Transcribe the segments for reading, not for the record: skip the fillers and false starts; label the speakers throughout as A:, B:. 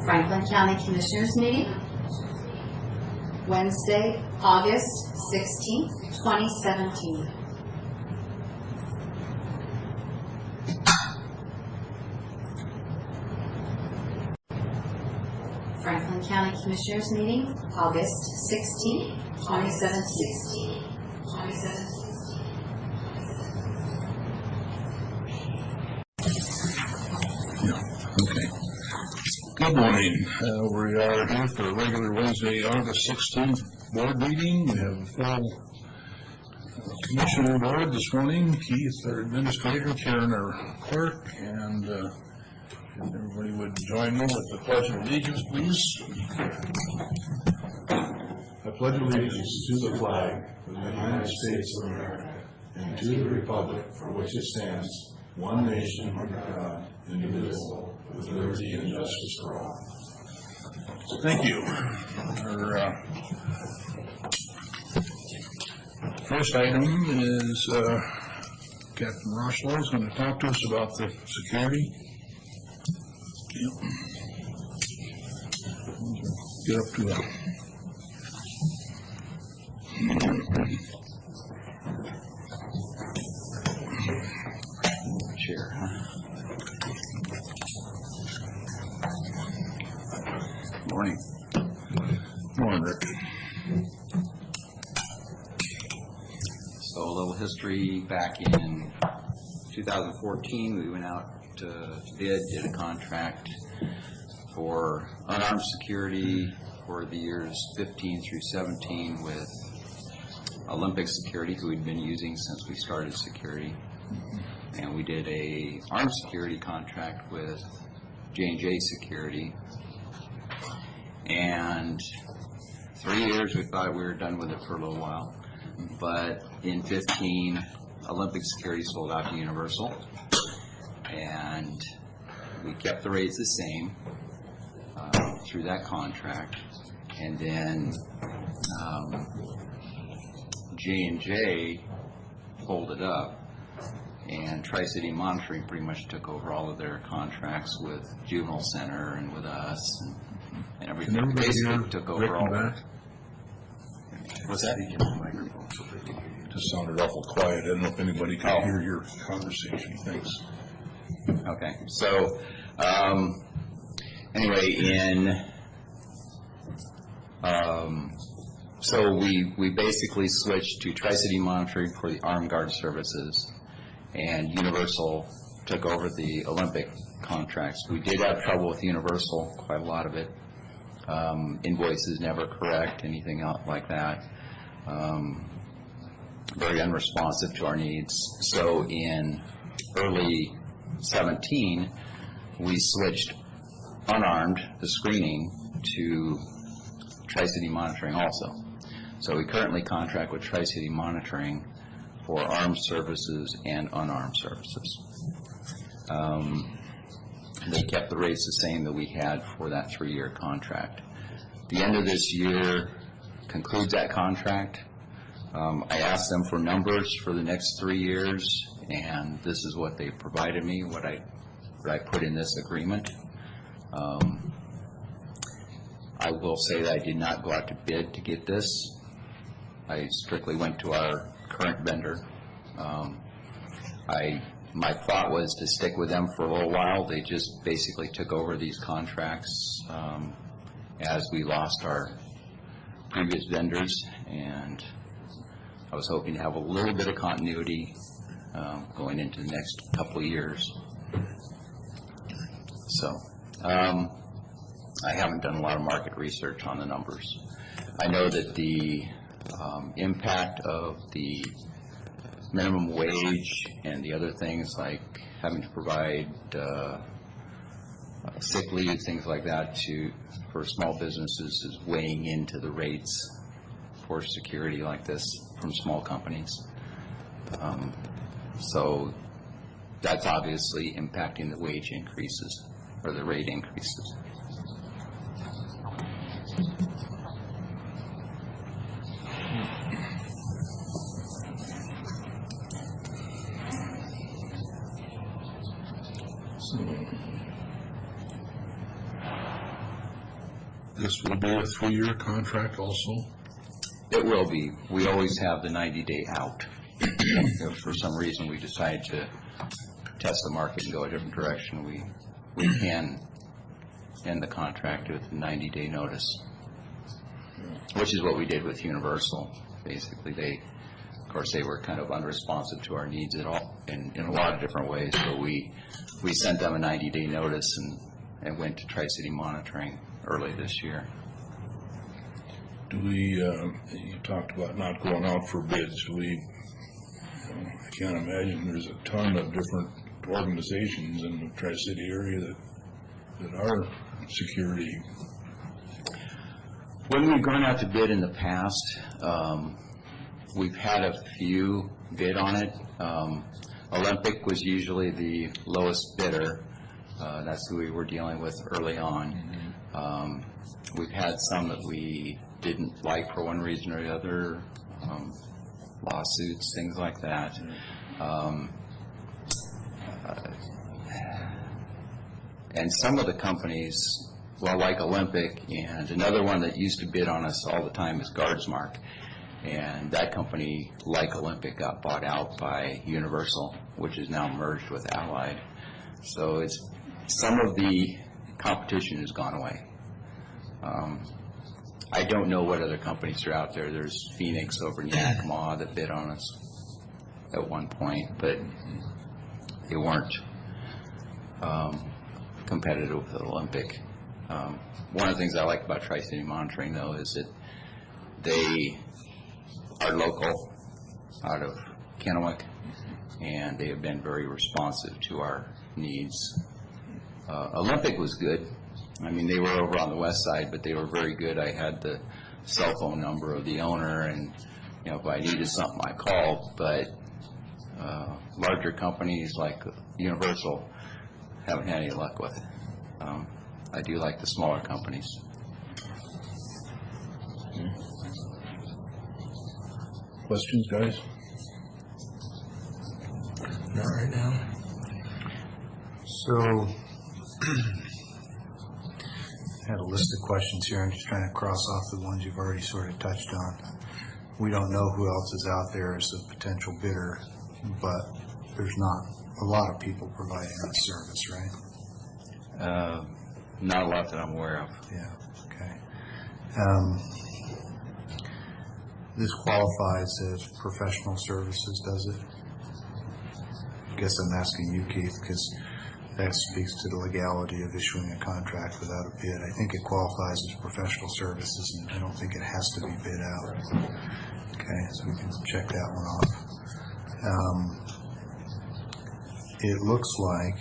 A: Franklin County Commissioners meeting, Wednesday, August 16th, 2017. Franklin County Commissioners meeting, August 16th, 2017.
B: Okay. Good morning. We are here for a regular Wednesday, August 16th board meeting. We have a full commissioner board this morning. Keith, our administrator, Karen, our clerk, and if everybody would join me with the Pledge of Allegiance, please.
C: I pledge allegiance to the flag of the United States of America and to the republic for which it stands, one nation under God, indivisible, with liberty and justice for all.
B: Thank you. Our first item is Captain Rochlow is going to talk to us about the security. Get up to that.
D: Chair, huh?
B: Morning. Morning, Rick.
D: So a little history. Back in 2014, we went out to bid, did a contract for unarmed security for the years 15 through 17 with Olympic Security, who we'd been using since we started security. And we did a armed security contract with J&J Security. And 3 years, we thought we were done with it for a little while. But in 15, Olympic Security sold out to Universal. And we kept the rates the same through that contract. And then J&J folded up, and Tri-City Monitoring pretty much took over all of their contracts with Juvenile Center and with us and everything. Basically took over all of it. What's that?
B: Just sounded awful quiet. I don't know if anybody can hear your conversation. Thanks.
D: Okay. So anyway, so we basically switched to Tri-City Monitoring for the Armed Guard services, and Universal took over the Olympic contracts. We did have trouble with Universal, quite a lot of it. Invoices never correct, anything else like that. Very unresponsive to our needs. So in early 17, we switched unarmed, the screening, to Tri-City Monitoring also. So we currently contract with Tri-City Monitoring for armed services and unarmed services. They kept the rates the same that we had for that 3-year contract. The end of this year concludes that contract. I asked them for numbers for the next 3 years, and this is what they provided me, what I put in this agreement. I will say that I did not go out to bid to get this. I strictly went to our current vendor. My thought was to stick with them for a little while. They just basically took over these contracts as we lost our previous vendors, and I was hoping to have a little bit of continuity going into the next couple of years. So I haven't done a lot of market research on the numbers. I know that the impact of the minimum wage and the other things like having to provide sick leave, things like that for small businesses is weighing into the rates for security like this from small companies. So that's obviously impacting the wage increases or the rate increases.
B: this will be a 3-year contract also?
D: It will be. We always have the 90-day out. If for some reason we decide to test the market and go a different direction, we can end the contract with a 90-day notice, which is what we did with Universal. Basically, of course, they were kind of unresponsive to our needs at all in a lot of different ways. So we sent them a 90-day notice and went to Tri-City Monitoring early this year.
B: Do we, you talked about not going out for bids. I can't imagine there's a ton of different organizations in the Tri-City area that are security.
D: When we've gone out to bid in the past, we've had a few bid on it. Olympic was usually the lowest bidder. That's who we were dealing with early on. We've had some that we didn't like for one reason or the other, lawsuits, things like that. And some of the companies, well, like Olympic, and another one that used to bid on us all the time is Guardsmark. And that company, like Olympic, got bought out by Universal, which is now merged with Allied. So some of the competition has gone away. I don't know what other companies are out there. There's Phoenix over in Yakima that bid on us at one point, but they weren't competitive with Olympic. One of the things I like about Tri-City Monitoring, though, is that they are local out of Kennewick, and they have been very responsive to our needs. Olympic was good. I mean, they were over on the west side, but they were very good. I had the cell phone number of the owner, and if I needed something, I called. But larger companies like Universal haven't had any luck with it. I do like the smaller companies.
B: Questions, guys?
E: Not right now. So, I had a list of questions here. I'm just trying to cross off the ones you've already sort of touched on. We don't know who else is out there as a potential bidder, but there's not a lot of people providing that service, right?
D: Not a lot that I'm aware of.
E: Yeah, okay. This qualifies as professional services, does it? I guess I'm asking you, Keith, because that speaks to the legality of issuing a contract without a bid. I think it qualifies as professional services, and I don't think it has to be bid out. Okay, so we can check that one off. It looks like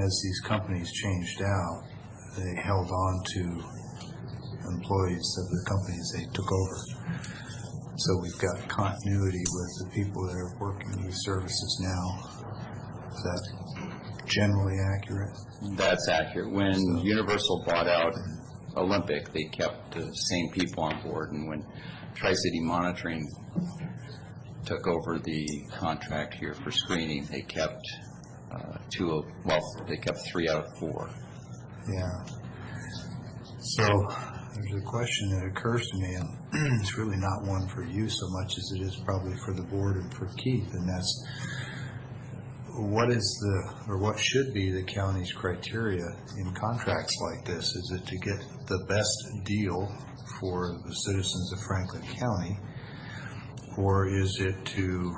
E: as these companies changed out, they held on to employees of the companies they took over. So we've got continuity with the people that are working these services now. Is that generally accurate?
D: That's accurate. When Universal bought out Olympic, they kept the same people on board, and when Tri-City Monitoring took over the contract here for screening, they kept they kept 3 out of 4.
E: Yeah. So there's a question that occurs to me, and it's really not one for you so much as it is probably for the board and for Keith, and that's what should be the county's criteria in contracts like this? Is it to get the best deal for the citizens of Franklin County, or is it to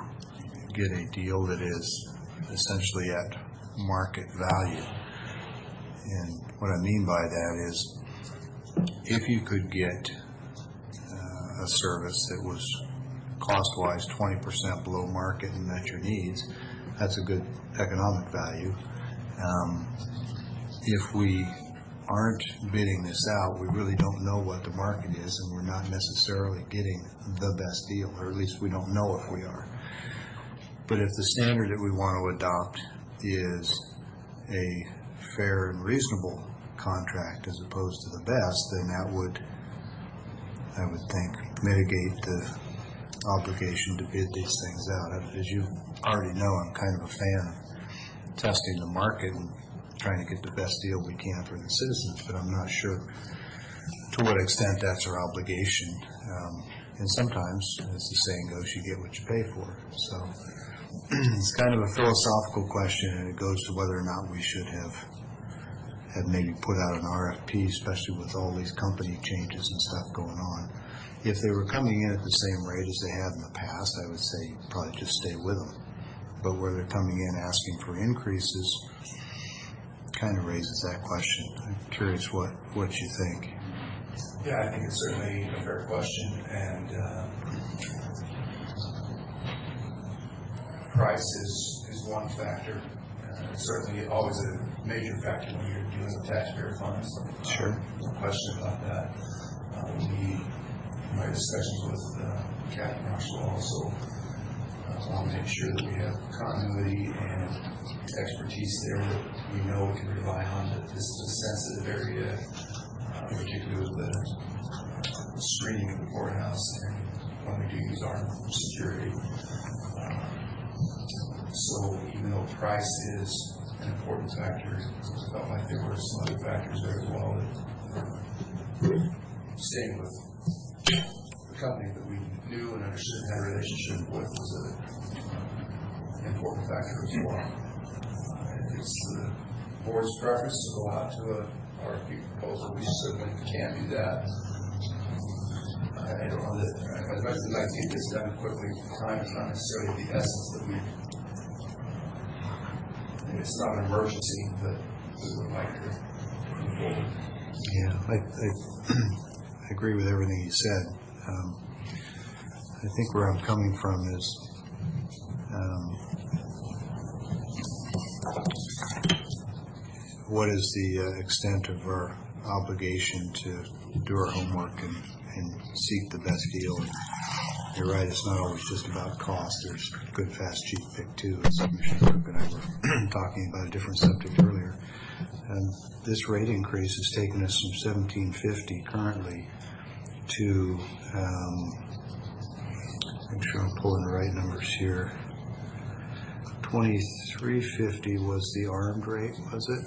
E: get a deal that is essentially at market value? And what I mean by that is, if you could get a service that was cost-wise 20% below market and met your needs, that's a good economic value. If we aren't bidding this out, we really don't know what the market is, and we're not necessarily getting the best deal, or at least we don't know if we are. But if the standard that we want to adopt is a fair and reasonable contract as opposed to the best, then that would, I would think, mitigate the obligation to bid these things out. As you already know, I'm kind of a fan of testing the market and trying to get the best deal we can for the citizens, but I'm not sure to what extent that's our obligation. And sometimes, as the saying goes, you get what you pay for. So it's kind of a philosophical question, and it goes to whether or not we should have maybe put out an RFP, especially with all these company changes and stuff going on. If they were coming in at the same rate as they had in the past, I would say probably just stay with them. But where they're coming in asking for increases, kind of raises that question. I'm curious what you think.
F: Yeah, I think it's certainly a fair question, and price is one factor. It's certainly always a major factor when you're dealing with taxpayer funds.
E: Sure.
F: No question about that. My discussions with Kathy Marshall also want to make sure that we have continuity and expertise there that we know we can rely on, that this is a sensitive area, particularly with the screening of the courthouse and when we do use armed security. So even though price is an important factor, I felt like there were some other factors there as well that staying with the company that we knew and understood and had a relationship with was an important factor as well. It's the board's preference to go out to a RFP proposal. We certainly can do that. I don't know that, as much as I'd like to get this done quickly, time is not necessarily the essence that we, it's not an emergency, but we would like to move forward.
E: Yeah, I agree with everything you said. I think where I'm coming from is what is the extent of our obligation to do our homework and seek the best deal. And you're right, it's not always just about cost. There's good, fast, cheap pick too, as Commissioner Cook and I were talking about a different subject earlier. This rate increase has taken us from $17.50 currently to, make sure I'm pulling the right numbers here, $23.50 was the armed rate, was it?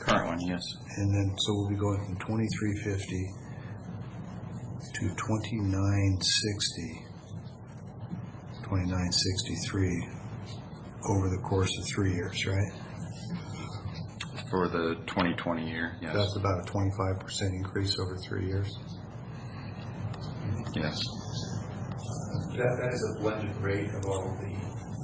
D: Current one, yes.
E: And then, so we'll be going from $23.50 to $29.63 over the course of 3 years, right?
D: For the 2020 year, yes.
E: That's about a 25% increase over 3 years.
D: Yes.
F: That is a blended rate of all the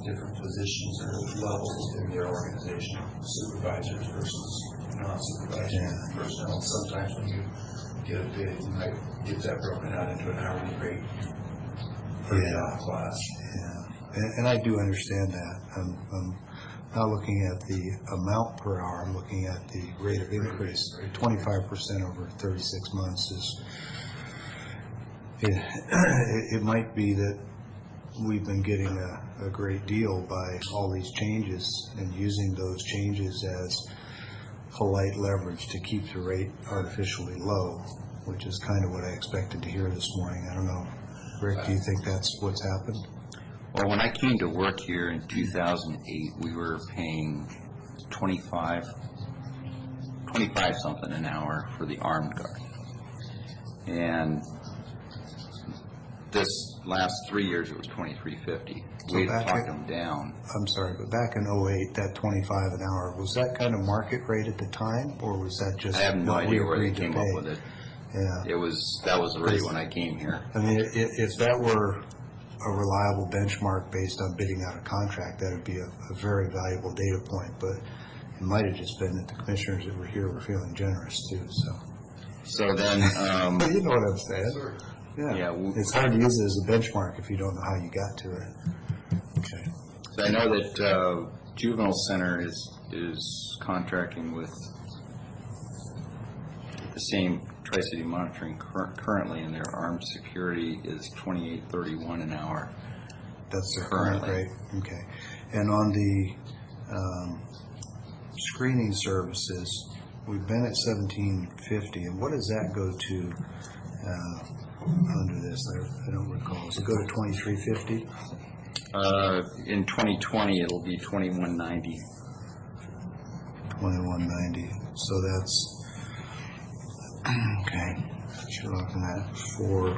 F: different positions or levels within their organization, supervisors versus non-supervisory personnel. Sometimes when you get a bid, you might get that broken out into an hourly rate per job class.
E: Yeah, and I do understand that. I'm not looking at the amount per hour, I'm looking at the rate of increase. 25% over 36 months is, it might be that we've been getting a great deal by all these changes and using those changes as polite leverage to keep the rate artificially low, which is kind of what I expected to hear this morning. I don't know. Rick, do you think that's what's happened?
D: Well, when I came to work here in 2008, we were paying 25 something an hour for the armed guard. And this last 3 years, it was $23.50.
E: So
D: We
E: back
D: talked
E: in-
D: them down.
E: I'm sorry, but back in '08, that 25 an hour, was that kind of market rate at the time, or was that just
D: I have no
E: what we
D: idea where they
E: agreed to
D: came
E: pay?
D: up with it.
E: Yeah.
D: That was the rate when I came here.
E: I mean, if that were a reliable benchmark based on bidding out a contract, that would be a very valuable data point, but it might have just been that the commissioners that were here were feeling generous too, so.
D: So then,
E: You know what I'm saying?
D: Yeah,
E: It's hard to use it as a benchmark if you don't know how you got to it. Okay.
D: so I know that Juvenile Center is contracting with the same Tri-City Monitoring currently, and their armed security is $28.31 an hour.
E: That's the current
D: Currently.
E: rate, okay. And on the screening services, we've been at $17.50, and what does that go to under this? I don't recall. Does it go to $23.50?
D: In 2020, it'll be $21.90.
E: $21.90. So that's Okay, you're looking at for,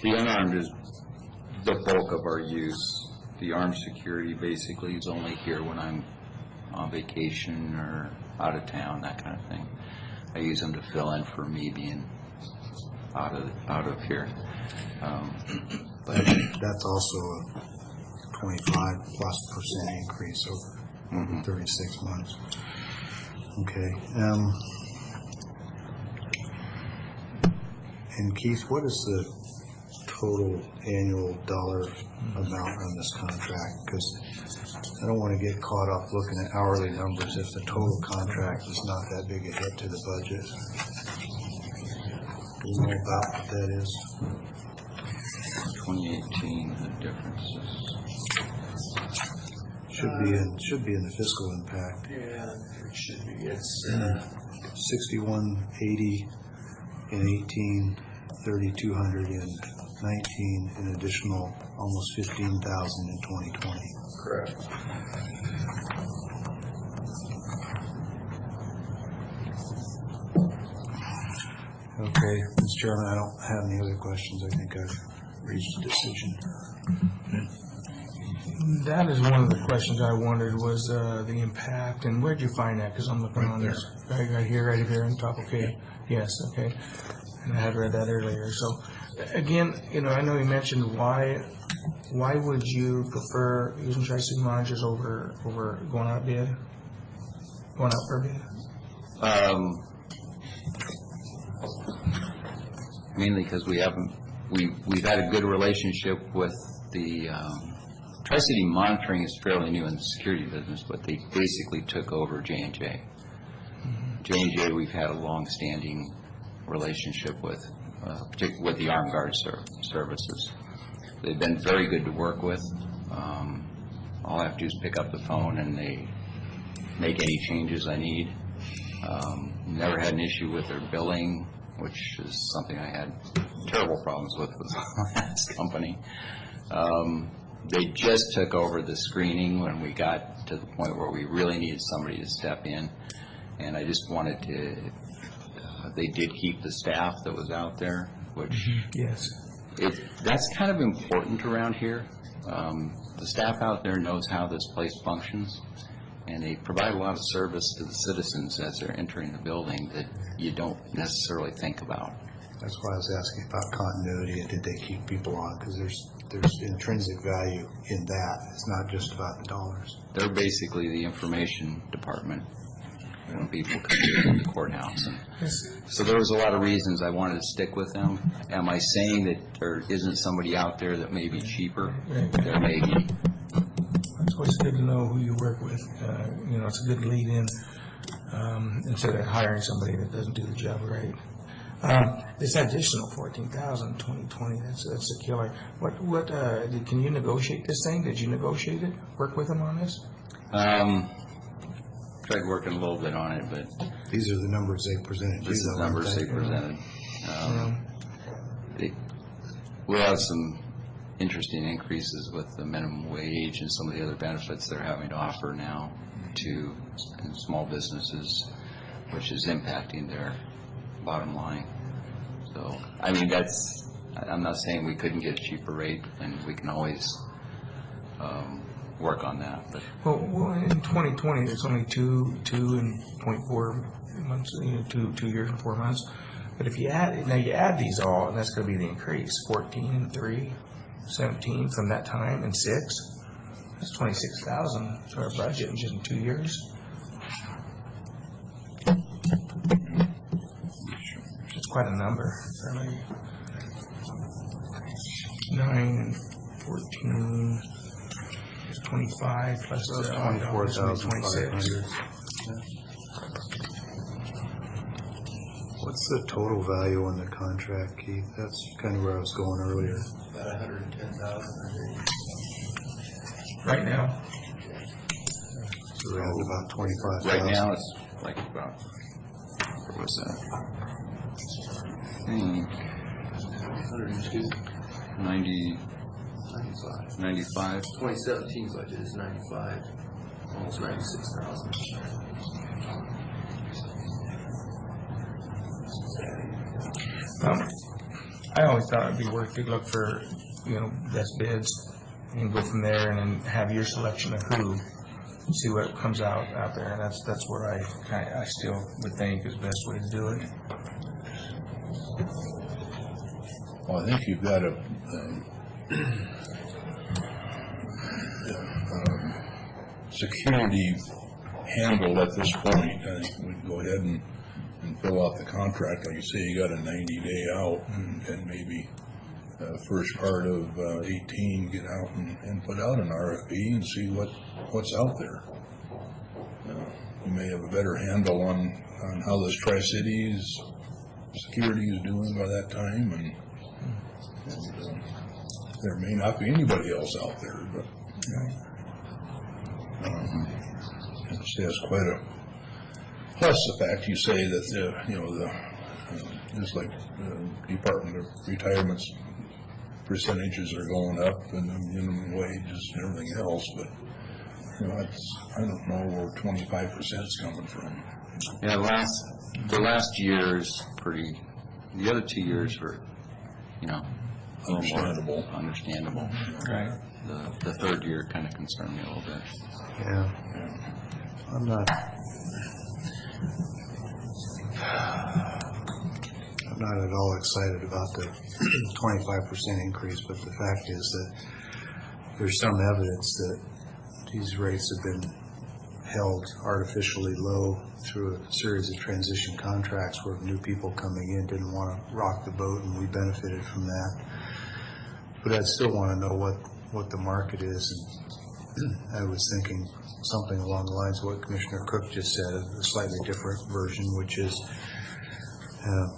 D: The unarmed is the bulk of our use. The armed security basically is only here when I'm on vacation or out of town, that kind of thing. I use them to fill in for me being out of here.
E: but that's also a 25+% increase over 36 months. Okay. And Keith, what is the total annual dollar amount on this contract? Because I don't want to get caught up looking at hourly numbers if the total contract is not that big a hit to the budget. Do you know about what that is?
D: 2018, the differences.
E: Should be in the fiscal impact.
F: Yeah, it should be. It's
E: 6180 in 18, 3200 in 19, an additional almost 15,000 in 2020.
F: correct.
E: Okay, Mr. Chairman, I don't have any other questions. I think I've reached a decision.
G: That is one of the questions I wondered was the impact, and where'd you find that? Because I'm looking on this, right here, right here on top, okay, yes, okay. And I had read that earlier, so, again, I know you mentioned why would you prefer using Tri-City monitors over going out bid? Going out for bid?
D: Mainly because we've had a good relationship with the, Tri-City Monitoring is fairly new in the security business, but they basically took over J&J. J&J we've had a long-standing relationship with, particularly with the Armed Guard services. They've been very good to work with. All I have to do is pick up the phone and they make any changes I need. Never had an issue with their billing, which is something I had terrible problems with the last company. They just took over the screening when we got to the point where we really needed somebody to step in, and I just wanted to, they did keep the staff that was out there, which
G: Yes.
D: that's kind of important around here. The staff out there knows how this place functions, and they provide a lot of service to the citizens as they're entering the building that you don't necessarily think about.
E: That's why I was asking about continuity and did they keep people on? Because there's intrinsic value in that. It's not just about the dollars.
D: They're basically the information department when people come to the courthouse. And so there was a lot of reasons I wanted to stick with them. Am I saying that there isn't somebody out there that may be cheaper? There may be.
G: It's always good to know who you work with. It's a good lead-in instead of hiring somebody that doesn't do the job right. This additional 14,000 in 2020, that's a killer. What can you negotiate this thing? Did you negotiate it? Work with them on this?
D: Tried working a little bit on it, but
E: These are the numbers they presented.
D: this is the numbers they presented. We'll have some interesting increases with the minimum wage and some of the other benefits they're having to offer now to small businesses, which is impacting their bottom line. So, I mean, I'm not saying we couldn't get a cheaper rate, and we can always work on that. But
G: Well, in 2020, it's only 2.4 months, 2 years and 4 months. But if you add these all, and that's going to be the increase, 14 and 3, 17 from that time, and 6. That's 26,000 to our budget in just 2 years. It's quite a number. Certainly. 9 and 14 is 25 plus the $24,500.
E: What's the total value on the contract, Keith? That's kind of where I was going earlier.
F: About 110,000, I think.
G: Right now.
E: It's around about 25,000.
D: right now, it's like about, what was that?
F: 102,
D: 90,
F: 95.
D: 95?
F: 2017's budget is 95, almost 96,000.
G: I always thought it'd be worth to look for, best bids and go from there and then have your selection of who, see what comes out there. And that's what I still would think is the best way to do it.
B: Well, I think you've got a security handled at this point. I think we'd go ahead and fill out the contract. Like you say, you got a 90-day out, and maybe first part of 18 get out and put out an RFP and see what's out there. You may have a better handle on how this Tri-Cities security is doing by that time, and there may not be anybody else out there, but it's quite a plus. The fact you say that just like the Department of Retirement's percentages are going up and the minimum wages and everything else, but I don't know where 25% is coming from.
D: Yeah, the last year's pretty. The other 2 years were,
B: Understandable.
D: Understandable.
G: Right.
D: The third year kind of concerned me a little bit.
E: Yeah. I'm not at all excited about the 25% increase, but the fact is that there's some evidence that these rates have been held artificially low through a series of transition contracts where new people coming in didn't want to rock the boat, and we benefited from that. But I'd still want to know what the market is, and I was thinking something along the lines of what Commissioner Cook just said, a slightly different version, which is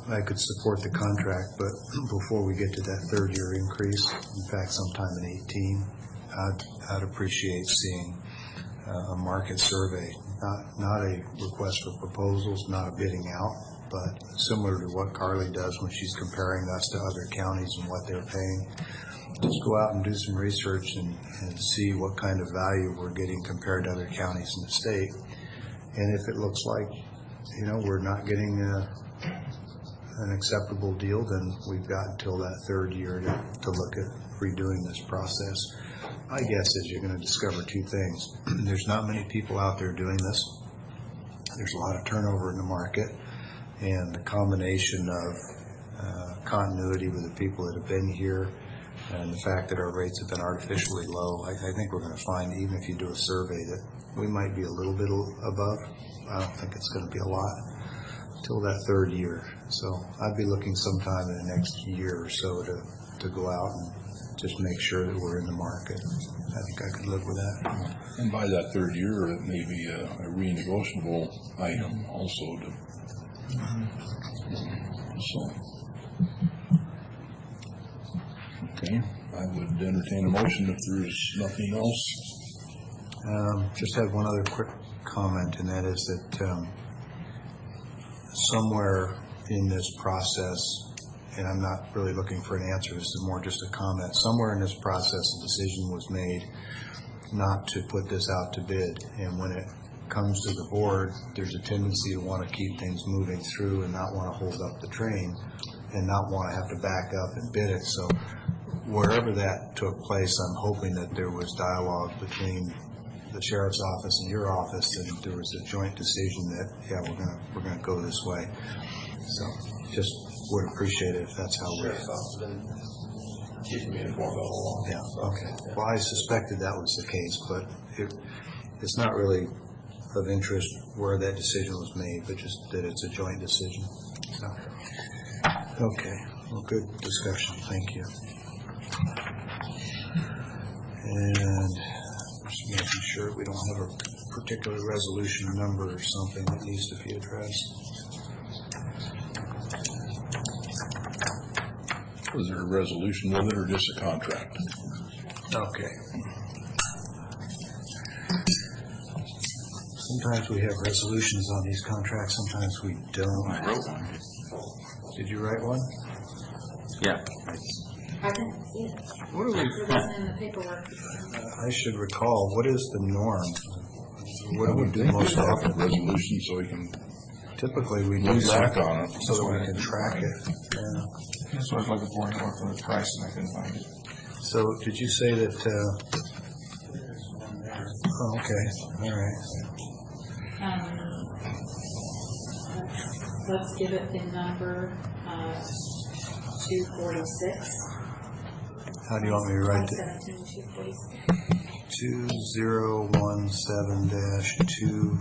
E: I could support the contract, but before we get to that third-year increase, in fact, sometime in 18, I'd appreciate seeing a market survey, not a request for proposals, not a bidding out, but similar to what Carly does when she's comparing us to other counties and what they're paying. Just go out and do some research and see what kind of value we're getting compared to other counties in the state. And if it looks like, we're not getting an acceptable deal, then we've got until that third year to look at redoing this process. My guess is you're going to discover two things. There's not many people out there doing this. There's a lot of turnover in the market, and the combination of continuity with the people that have been here and the fact that our rates have been artificially low, I think we're going to find, even if you do a survey, that we might be a little bit above. I don't think it's going to be a lot till that third year. So I'd be looking sometime in the next year or so to go out and just make sure that we're in the market. I think I could live with that.
B: And by that third year, it may be a renegotiable item also. Okay, I would entertain a motion if there's nothing else.
E: Just have one other quick comment, and that is that somewhere in this process, and I'm not really looking for an answer, this is more just a comment, somewhere in this process a decision was made not to put this out to bid, and when it comes to the board, there's a tendency to want to keep things moving through and not want to hold up the train and not want to have to back up and bid it. So wherever that took place, I'm hoping that there was dialogue between the sheriff's office and your office, and there was a joint decision that, we're gonna go this way. So just would appreciate it if that's how we.
F: Sheriff's office has been keeping me informed all along.
E: Yeah. Okay. Well, I suspected that was the case, but it's not really of interest where that decision was made, but just that it's a joint decision. So, okay. Well, good discussion. Thank you. And just making sure we don't have a particular resolution number or something that needs to be addressed.
B: Was there a resolution with it or just a contract?
E: Okay. Sometimes we have resolutions on these contracts, sometimes we don't.
D: I wrote one.
E: Did you write one?
D: Yeah.
A: I didn't see it.
G: What do we?
A: It wasn't in the paperwork.
E: I should recall, what is the norm? What do we do
B: Think
E: most
B: we have
E: often?
B: a resolution so we can
E: Typically, we do
B: look
E: so
B: back on it.
E: so that we can track it.
G: That's what I was looking for, the price, and I couldn't find it.
E: So did you say that, oh, okay, all right.
A: Let's give it the number, 246.
E: How do you want me to write it? 2017-246.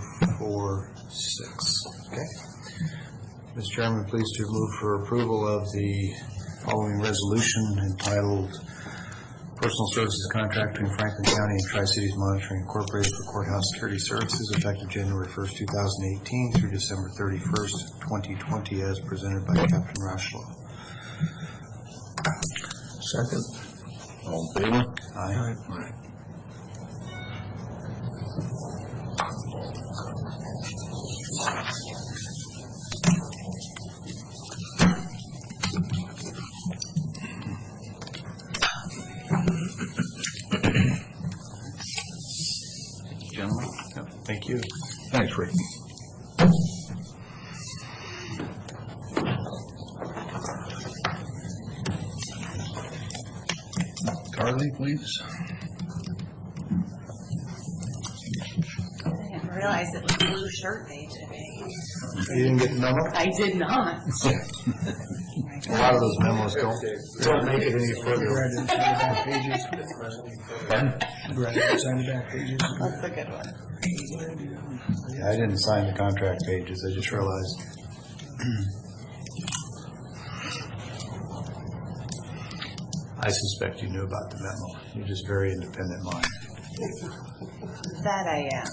E: Okay. Mr. Chairman, pleased to move for approval of the following resolution entitled Personal Services Contract between Franklin County and Tri-Cities Monitoring Incorporated for Courthouse Security Services effective January 1st, 2018 through December 31st, 2020 as presented by Captain Rashlow.
G: Second.
B: All in favor?
E: Aye.
B: Right.
D: Gentlemen?
E: Thank you.
B: Thanks, Rick. Carly, please.
H: I didn't realize it was Blue Shirt Day today.
E: You didn't get the memo?
H: I did not.
E: A lot of those memos don't make it any further.
G: Brad didn't sign the back pages.
B: Pardon?
G: Brad didn't sign the back pages.
H: That's a good one.
E: I didn't sign the contract pages, I just realized. I suspect you knew about the memo. You're just very independent mind.
H: That I am.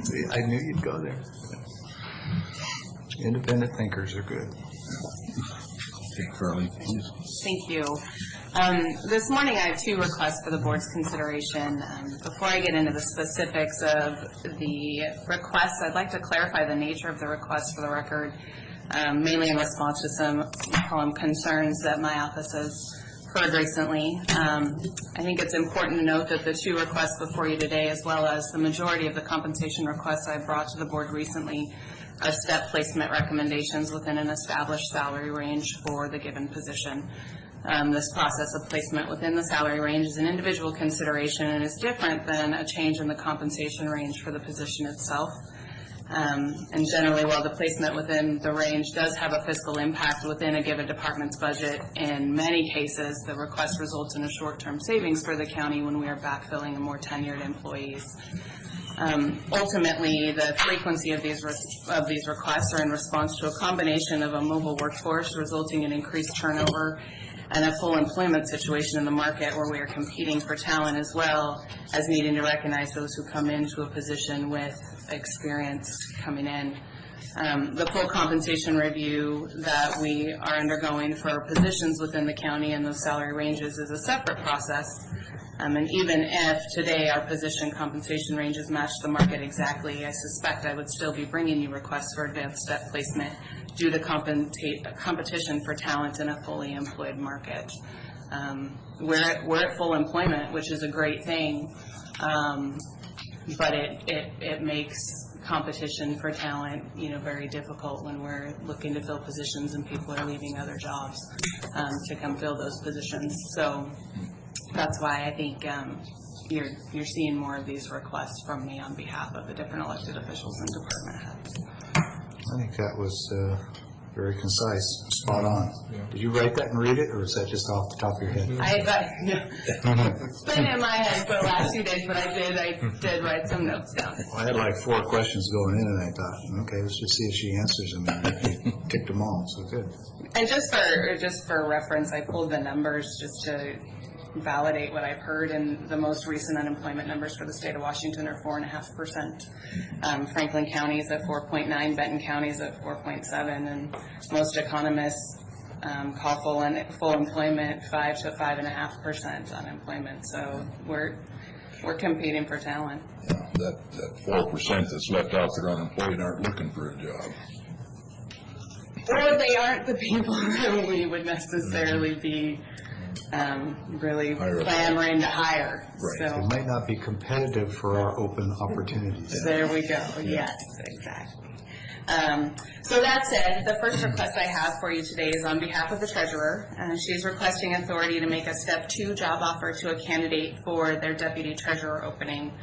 E: See, I knew you'd go there. Independent thinkers are good.
B: Okay, Carly, please.
H: Thank you. This morning I have two requests for the board's consideration. Before I get into the specifics of the requests, I'd like to clarify the nature of the request for the record, mainly in response to some concerns that my office has heard recently. I think it's important to note that the two requests before you today, as well as the majority of the compensation requests I brought to the board recently, are step placement recommendations within an established salary range for the given position. This process of placement within the salary range is an individual consideration and is different than a change in the compensation range for the position itself. And generally, while the placement within the range does have a fiscal impact within a given department's budget, in many cases, the request results in a short-term savings for the county when we are backfilling more tenured employees. Ultimately, the frequency of these requests are in response to a combination of a mobile workforce resulting in increased turnover and a full employment situation in the market where we are competing for talent, as well as needing to recognize those who come into a position with experience coming in. The full compensation review that we are undergoing for positions within the county and those salary ranges is a separate process. And even if today our position compensation ranges match the market exactly, I suspect I would still be bringing you requests for advanced step placement due to competition for talent in a fully employed market. We're at full employment, which is a great thing, but it makes competition for talent, very difficult when we're looking to fill positions and people are leaving other jobs to come fill those positions. So that's why I think you're seeing more of these requests from me on behalf of the different elected officials and department heads.
E: I think that was very concise, spot on. Did you write that and read it, or is that just off the top of your head?
H: It's been in my head for the last few days, but I did write some notes down.
E: Well, I had like 4 questions going in, and I thought, okay, let's just see if she answers them. And you ticked them all, so good.
H: And just for reference, I pulled the numbers just to validate what I've heard, and the most recent unemployment numbers for the state of Washington are 4.5%. Franklin County is at 4.9, Benton County is at 4.7, and most economists call full employment 5 to 5.5% unemployment. So we're competing for talent.
B: Yeah, that 4% that's left out there unemployed aren't looking for a job.
H: Or they aren't the people that we would necessarily be really clamoring to hire.
B: Right.
H: So
E: It might not be competitive for our open opportunities.
H: there we go. Yes, exactly. So that said, the first request I have for you today is on behalf of the treasurer. She's requesting authority to make a step 2 job offer to a candidate for their deputy treasurer opening.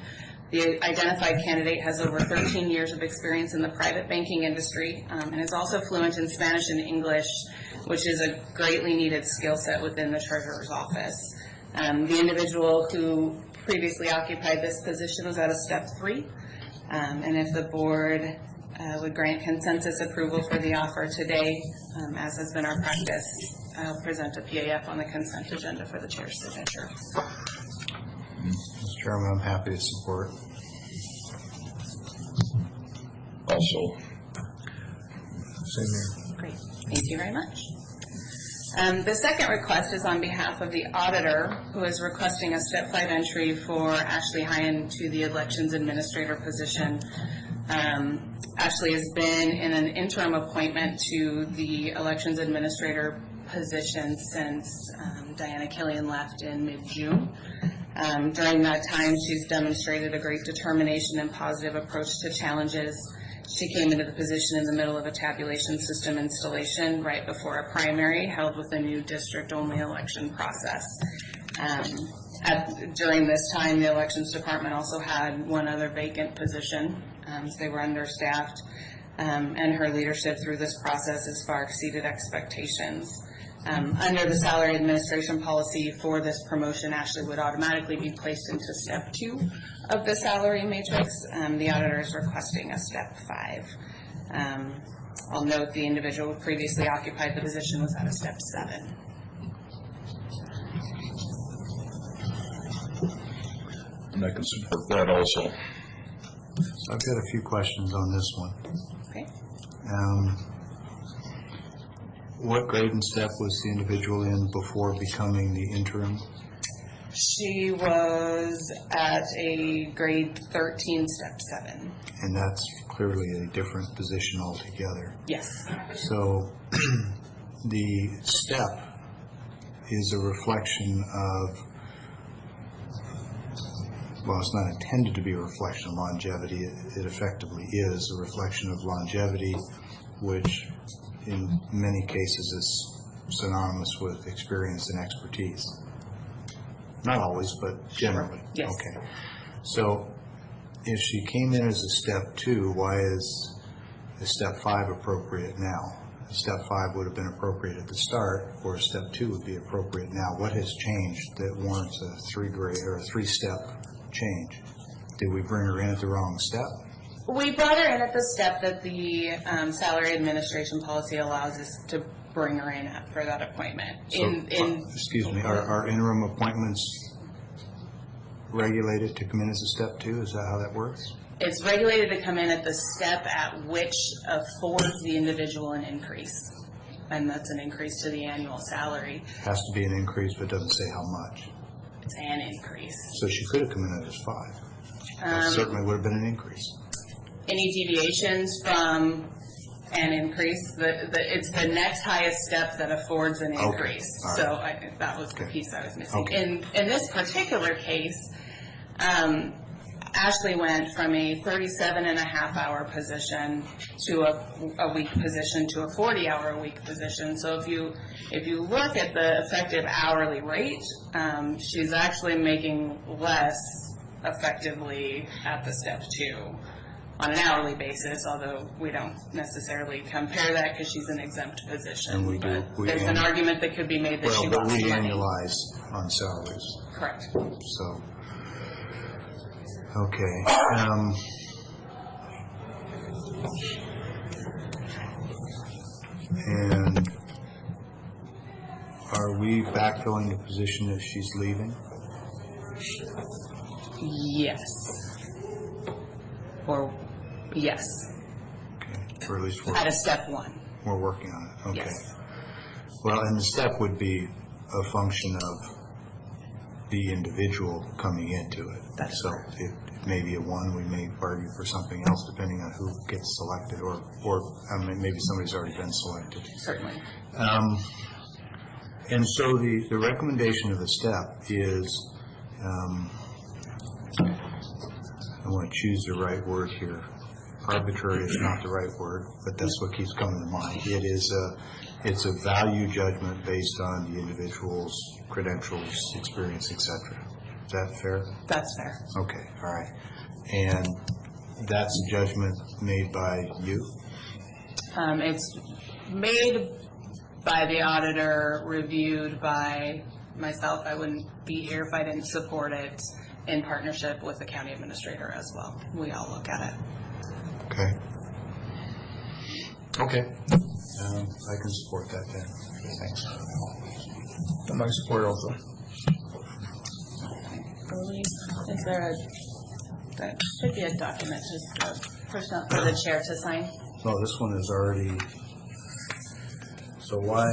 H: The identified candidate has over 13 years of experience in the private banking industry and is also fluent in Spanish and English, which is a greatly needed skill set within the treasurer's office. The individual who previously occupied this position was at a step 3, and if the board would grant consensus approval for the offer today, as has been our practice, I'll present a PAF on the consent agenda for the chair's signature.
E: Mr. Chairman, I'm happy to support.
B: Also,
G: Same here.
H: Great, thank you very much. The second request is on behalf of the auditor, who is requesting a step 5 entry for Ashley Hyen to the elections administrator position. Ashley has been in an interim appointment to the elections administrator position since Diana Killian left in mid-June. During that time, she's demonstrated a great determination and positive approach to challenges. She came into the position in the middle of a tabulation system installation right before a primary held with a new district-only election process. During this time, the elections department also had one other vacant position. They were understaffed, and her leadership through this process has far exceeded expectations. Under the salary administration policy for this promotion, Ashley would automatically be placed into step 2 of the salary matrix. The auditor is requesting a step 5. I'll note the individual who previously occupied the position was at a step 7.
B: and I can support that also.
E: I've got a few questions on this one.
H: Okay.
E: What grade and step was the individual in before becoming the interim?
H: She was at a grade 13, step 7.
E: And that's clearly a different position altogether.
H: Yes.
E: So the step is a reflection of, well, it's not intended to be a reflection of longevity. It effectively is a reflection of longevity, which in many cases is synonymous with experience and expertise. Not always, but generally.
H: Yes.
E: Okay. So if she came in as a step 2, why is a step 5 appropriate now? A step 5 would have been appropriate at the start, or a step 2 would be appropriate now. What has changed that warrants a 3-grade or a 3-step change? Did we bring her in at the wrong step?
H: We brought her in at the step that the salary administration policy allows us to bring her in for that appointment.
E: Excuse me, are interim appointments regulated to come in as a step 2? Is that how that works?
H: It's regulated to come in at the step at which affords the individual an increase. And that's an increase to the annual salary.
E: Has to be an increase, but doesn't say how much.
H: It's an increase.
E: So she could have come in as 5. That certainly would have been an increase.
H: Any deviations from an increase, it's the next highest step that affords an increase.
E: All right.
H: So that was the piece I was missing.
E: Okay.
H: In this particular case, Ashley went from a 37.5-hour position to a week position to a 40-hour-a-week position. So if you look at the effective hourly rate, she's actually making less effectively at the step 2 on an hourly basis, although we don't necessarily compare that because she's an exempt position.
E: And we do.
H: There's an argument that could be made that she
E: Well, but
H: lost
E: we
H: money.
E: annualize on salaries.
H: Correct.
E: So, okay. And are we backfilling the position if she's leaving?
H: Yes. Or, yes,
E: Okay. Or at least
H: at a step 1.
E: we're working on it. Okay.
H: Yes.
E: Well, and the step would be a function of the individual coming into it.
H: That's
E: so it may be a 1. We may argue for something else depending on who gets selected, or maybe somebody's already been selected.
H: Certainly.
E: And so the recommendation of the step is, I want to choose the right word here. arbitrary is not the right word, but that's what keeps coming to mind. It's a value judgment based on the individual's credentials, experience, et cetera. Is that fair?
H: That's fair.
E: Okay, all right. And that's a judgment made by you?
H: It's made by the auditor, reviewed by myself. I wouldn't be here if I didn't support it in partnership with the county administrator as well. We all look at it.
E: Okay. Okay. I can support that then. Thanks.
G: I might support also.
H: Is there there should be a document just pushed out for the chair to sign?
E: No, this one is already, so why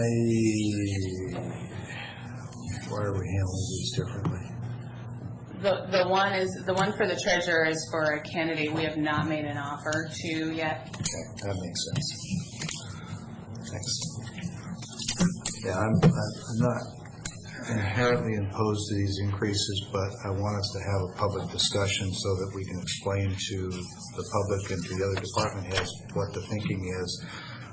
E: are we handling these differently?
H: The one for the treasurer is for a candidate we have not made an offer to yet.
E: Okay, that makes sense. Thanks. Yeah, I'm not inherently opposed to these increases, but I want us to have a public discussion so that we can explain to the public and to the other department heads what the thinking is,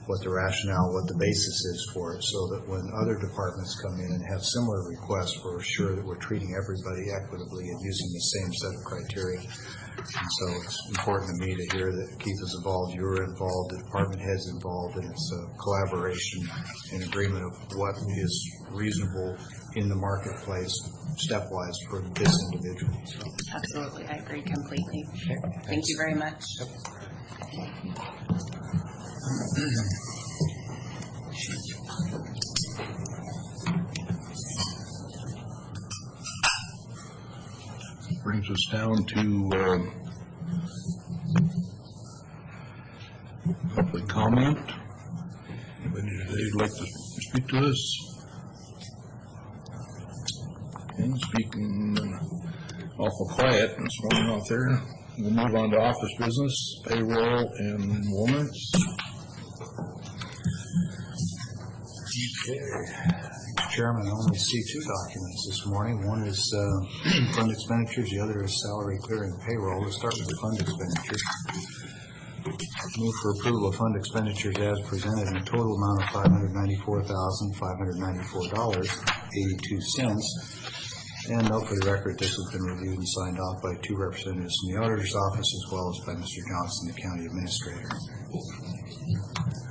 E: what the rationale, what the basis is for it, so that when other departments come in and have similar requests, we're sure that we're treating everybody equitably and using the same set of criteria. And so it's important to me to hear that Keith is involved, you're involved, the department head's involved, and it's a collaboration and agreement of what is reasonable in the marketplace stepwise for this individual. So.
H: Absolutely, I agree completely. Thank you very much.
B: Brings us down to public comment. Anybody today would like to speak to us? And speaking awful quiet this morning out there. We'll move on to office business, payroll, and warrants.
E: Okay. Mr. Chairman, I only see two documents this morning. One is fund expenditures, the other is salary clearing payroll. Let's start with the fund expenditures. Move for approval of fund expenditures as presented in a total amount of $594,594.82. And note for the record, this has been reviewed and signed off by two representatives from the auditor's office as well as by Mr. Johnson, the county administrator.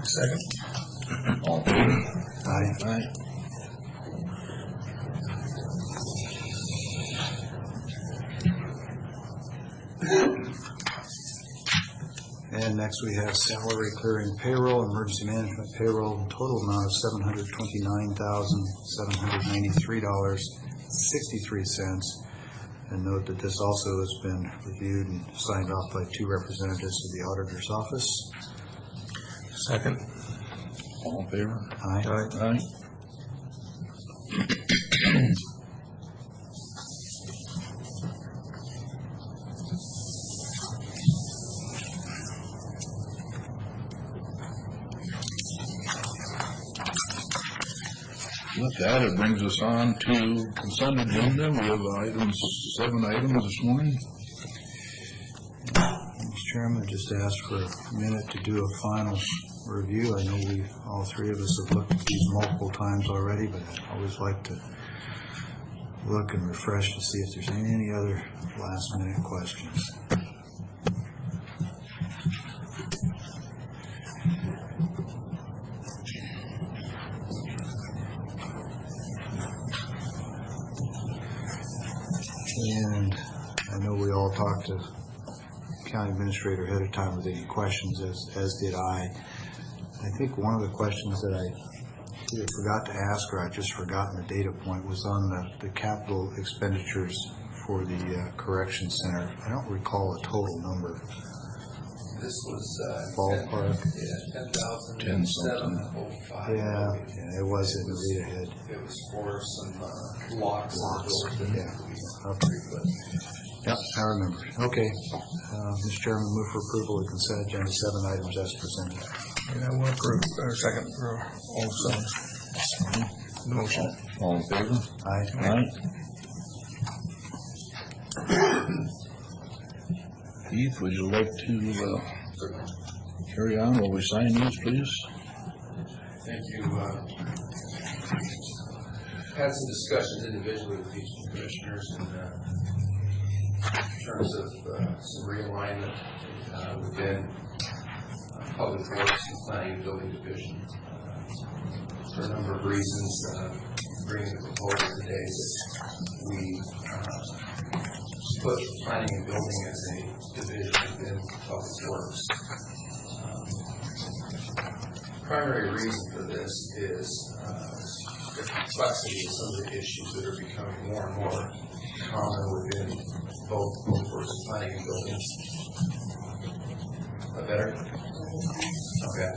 G: Second.
B: All in favor?
E: Aye.
B: Aye.
E: And next we have salary clearing payroll, emergency management payroll, total amount of $729,793.63. And note that this also has been reviewed and signed off by two representatives of the auditor's office.
G: Second.
B: All in favor?
E: Aye.
B: Aye. With that, it brings us on to consent agenda. We have seven items this morning.
E: Mr. Chairman, I just asked for a minute to do a final review. I know all three of us have looked at these multiple times already, but I always like to look and refresh to see if there's any other last minute questions. And I know we all talked to county administrator ahead of time with any questions, as did I. I think one of the questions that I either forgot to ask or I just forgotten the data point was on the capital expenditures for the correction center. I don't recall a total number.
F: This was
E: Ballpark.
F: 10,705.
E: Yeah, it was in the read ahead.
F: It was for some locks.
E: Yeah. Okay. Yep, I remember. Okay. Mr. Chairman, move for approval of consent agenda 7 items as presented.
G: And I will approve, or second, for all seven. The motion.
B: All in favor?
E: Aye.
B: Keith, would you like to Carry on, will we sign these, please?
F: Thank you. Had some discussions individually with each of the commissioners in terms of some realignment within Public Works and Planning and Building Division. For a number of reasons, bringing the proposal today is that we put planning and building as a division within Public Works. Primary reason for this is the complexity of some of the issues that are becoming more and more common within both Works and Planning and Building. Better? Okay.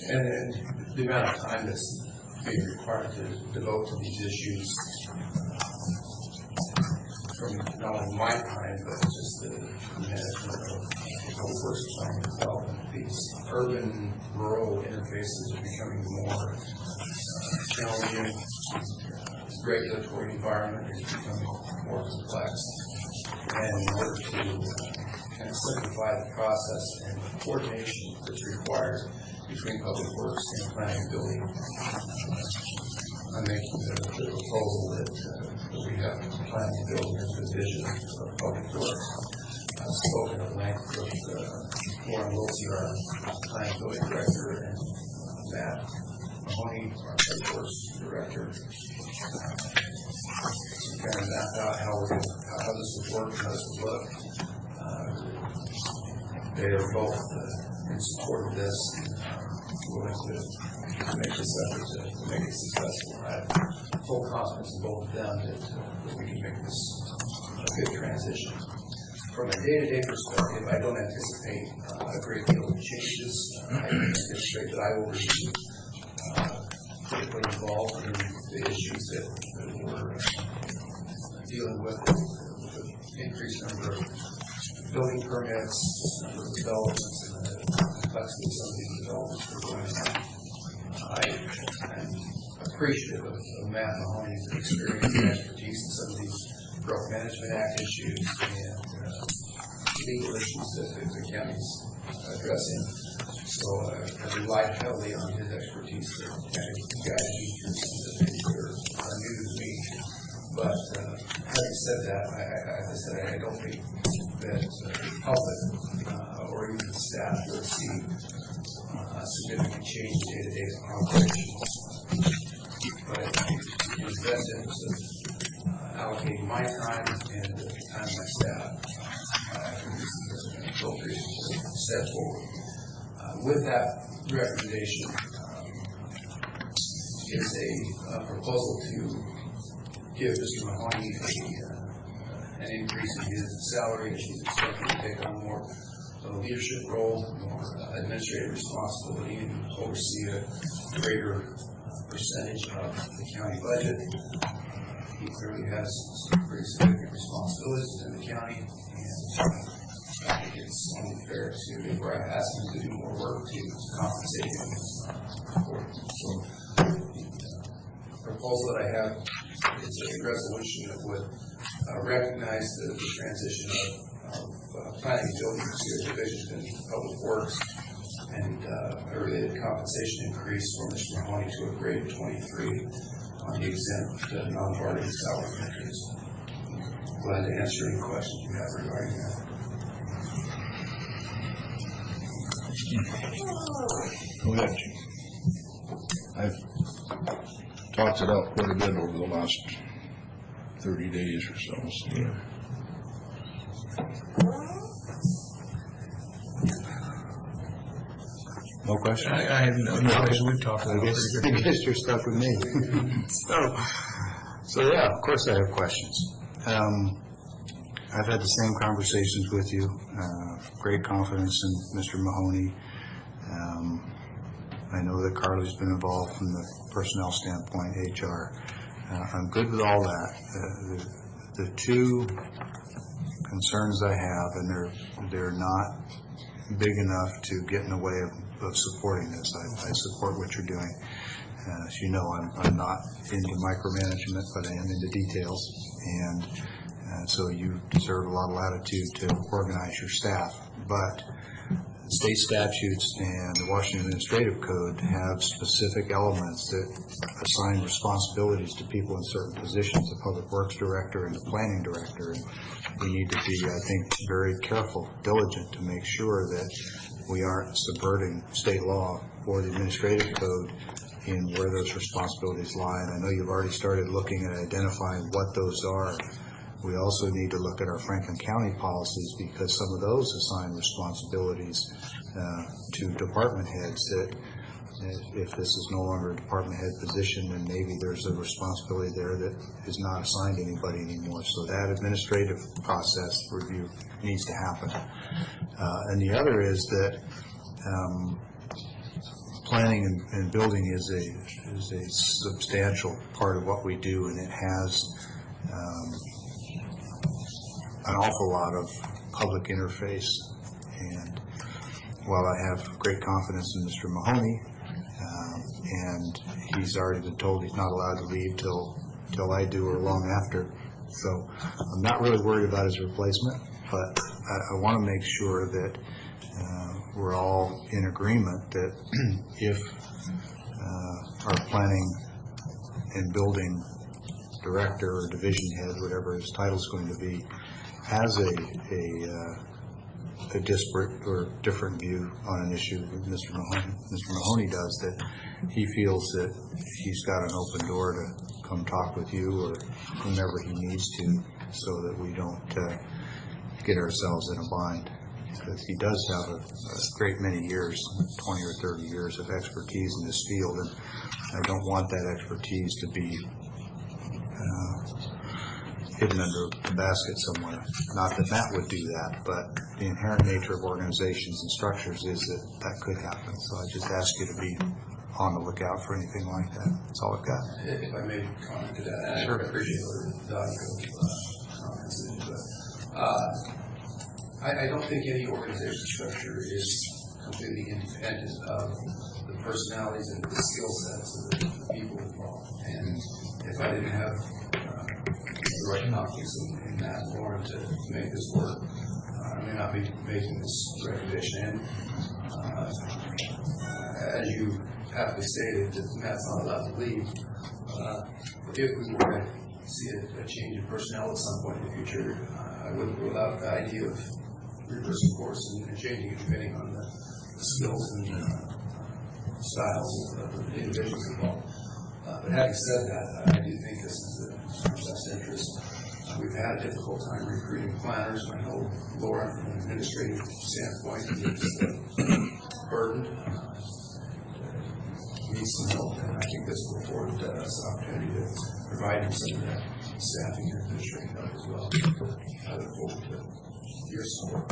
F: And the amount of time that's being required to devote to these issues, from not only my time, but just the management of Public Works and Planning and Development. These urban-rural interfaces are becoming more challenging. The regulatory environment is becoming more complex. And in order to kind of simplify the process and coordination that's required between Public Works and Planning and Building, I'm making the proposal that we have Planning and Building as a division of Public Works. I've spoken at length with Warren Wiltsey, our Planning and Building Director, and Matt Mahoney, our Public Works Director. Kind of map out how this would work, how this would look. They are both in support of this, willing to make this effort to make it successful. I have full confidence in both of them that we can make this a good transition. From a day-to-day perspective, I don't anticipate a great deal of changes. I anticipate that I will be critically involved in the issues that we're dealing with the increased number of building permits, number of developments, and the complexity of some of these developments that are going on. I am appreciative of Matt Mahoney's experience and expertise in some of these Growth Management Act issues and legal issues that the county's addressing. So I relied heavily on his expertise to kind of guide me through some of the things that are new to me. But having said that, as I said, I don't think that the public or even staff will see a significant change in day-to-day operations. But in the best interest of allocating my time and the time of my staff, I think this is an appropriate step forward. With that recommendation is a proposal to give Mr. Mahoney an increase in his salary. He's expected to take on more of a leadership role, more administrative responsibility, and oversee a greater percentage of the county budget. He clearly has some pretty significant responsibilities within the county, and I think it's only fair to, if I ask him to do more work, to compensate him for it. So the proposal that I have is a resolution that would recognize the transition of planning and building to a division in Public Works and a related compensation increase for Mr. Mahoney to a grade of 23 on the exempt non-bargaining salary increase. Glad to answer any questions you have regarding that.
B: I've talked it out quite a bit over the last 30 days or so.
G: Yeah.
E: No question?
G: I have no question. We've talked about
E: I
G: it.
E: guess you're stuck with me. So yeah, of course I have questions. I've had the same conversations with you. Great confidence in Mr. Mahoney. I know that Carly's been involved from the personnel standpoint, HR. I'm good with all that. The two concerns I have, and they're not big enough to get in the way of supporting this. I support what you're doing. As you know, I'm not into micromanagement, but I am into details. And and so you deserve a lot of latitude to organize your staff. But state statutes and the Washington Administrative Code have specific elements that assign responsibilities to people in certain positions, the Public Works Director and the Planning Director. And we need to be, I think, very careful, diligent to make sure that we aren't subverting state law or the Administrative Code in where those responsibilities lie. And I know you've already started looking at identifying what those are. We also need to look at our Franklin County policies, because some of those assign responsibilities to department heads that if this is no longer a department head position, then maybe there's a responsibility there that is not assigned to anybody anymore. So that administrative process review needs to happen. And the other is that planning and building is a substantial part of what we do, and it has an awful lot of public interface. And while I have great confidence in Mr. Mahoney, and he's already been told he's not allowed to leave till I do or long after, so I'm not really worried about his replacement, but I want to make sure that we're all in agreement that if our planning and building director or division head, whatever his title is going to be, has a disparate or different view on an issue that Mr. Mahoney does, that he feels that he's got an open door to come talk with you or whomever he needs to, so that we don't get ourselves in a bind. Because he does have a great many years, 20 or 30 years of expertise in this field, and I don't want that expertise to be hidden under the basket somewhere. Not that Matt would do that, but the inherent nature of organizations and structures is that that could happen. So I just ask you to be on the lookout for anything like that. That's all I've got.
F: If I may comment to that,
E: Sure.
F: I appreciate the valuable comments, but I don't think any organization structure is completely independent of the personalities and the skill sets of the people involved. And if I didn't have the right confidence in Matt and Lauren to make this work, I may not be making this recommendation. And as you aptly stated, that Matt's not allowed to leave. If we were to see a change in personnel at some point in the future, I wouldn't rule out the idea of reversing course and changing it depending on the skills and styles of the individuals involved. But having said that, I do think this is in our best interest. We've had a difficult time recruiting planners, and I know Laura, from an administrative standpoint, is burdened. Needs some help, and I think this will afford us an opportunity to provide him some of that staffing and administrative help as well. I look forward to your support.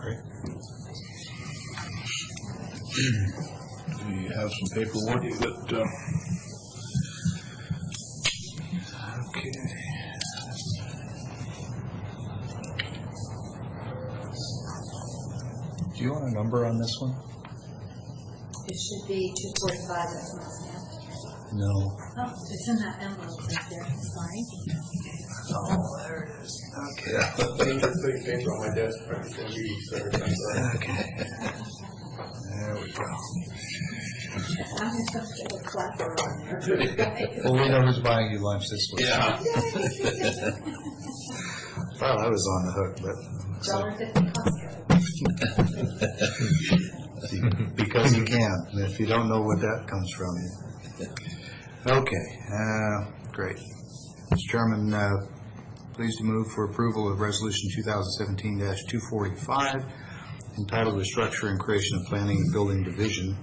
B: Great. We have some paperwork that, okay.
E: Do you want a number on this one?
A: It should be 245, that's not stamped.
E: No.
A: Oh, it's in that envelope right there, sorry.
E: Oh, there it is. Okay.
F: Putting paper on my desk right before we started. I'm sorry.
E: Okay. There we go.
A: I'm going to put a clapper on there.
E: Well, we know who's buying you lunch this week.
B: Yeah.
E: Well, I was on the hook, but
A: $1.50 Costco.
E: because you can. And if you don't know what that comes from. Okay, great. Mr. Chairman, pleased to move for approval of Resolution 2017-245, entitled Restructure and Creation of Planning and Building Division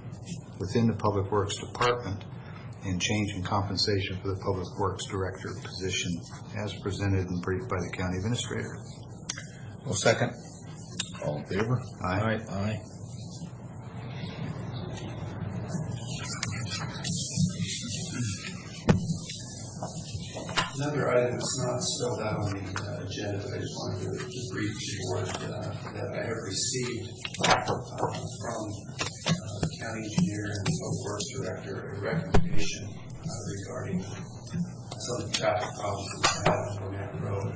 E: within the Public Works Department and change in compensation for the Public Works Director position, as presented and briefed by the County Administrator.
G: Well, second.
B: All in favor?
E: Aye.
G: Aye.
F: Another item that's not spelled out on the agenda, but I just wanted to brief the board that I have received from the county engineer and the public works director a recommendation regarding some of the traffic problems that we had on Road.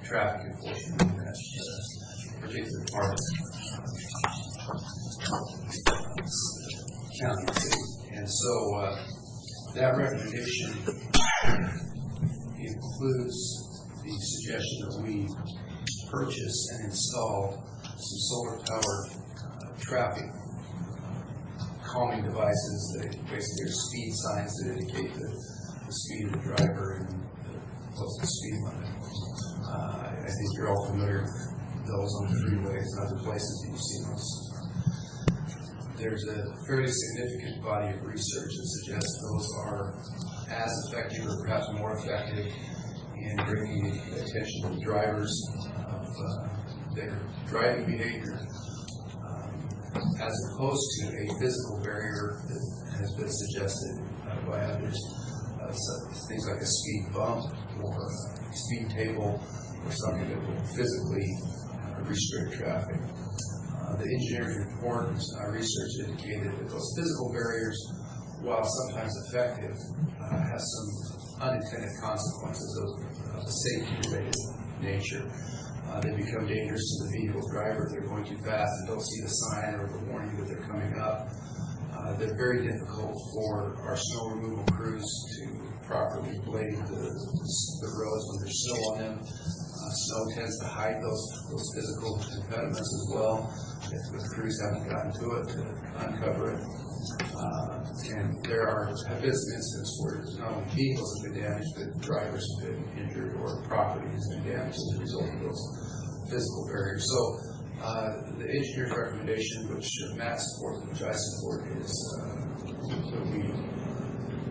F: traffic enforcement in that particular part of county and city. And so that recommendation includes the suggestion that we purchase and install some solar-powered traffic calming devices that basically are speed signs that indicate the speed of the driver and the posted speed limit. I think you're all familiar with those on the freeways and other places that you've seen those. There's a fairly significant body of research that suggests those are as effective or perhaps more effective in bringing attention to the drivers of their driving behavior, as opposed to a physical barrier that has been suggested by others, things like a speed bump or a speed table or something that will physically restrict traffic. The engineering report research indicated that those physical barriers, while sometimes effective, have some unintended consequences of a safety-related nature. They become dangerous to the vehicle driver if they're going too fast and don't see the sign or the warning that they're coming up. They're very difficult for our snow removal crews to properly blade the roads when there's snow on them. Snow tends to hide those physical impediments as well, if the crews haven't gotten to it to uncover it. And there have been some instances where not only vehicles have been damaged, but drivers have been injured or property has been damaged as a result of those physical barriers. So the engineer's recommendation, which Matt supports and which I support, is that we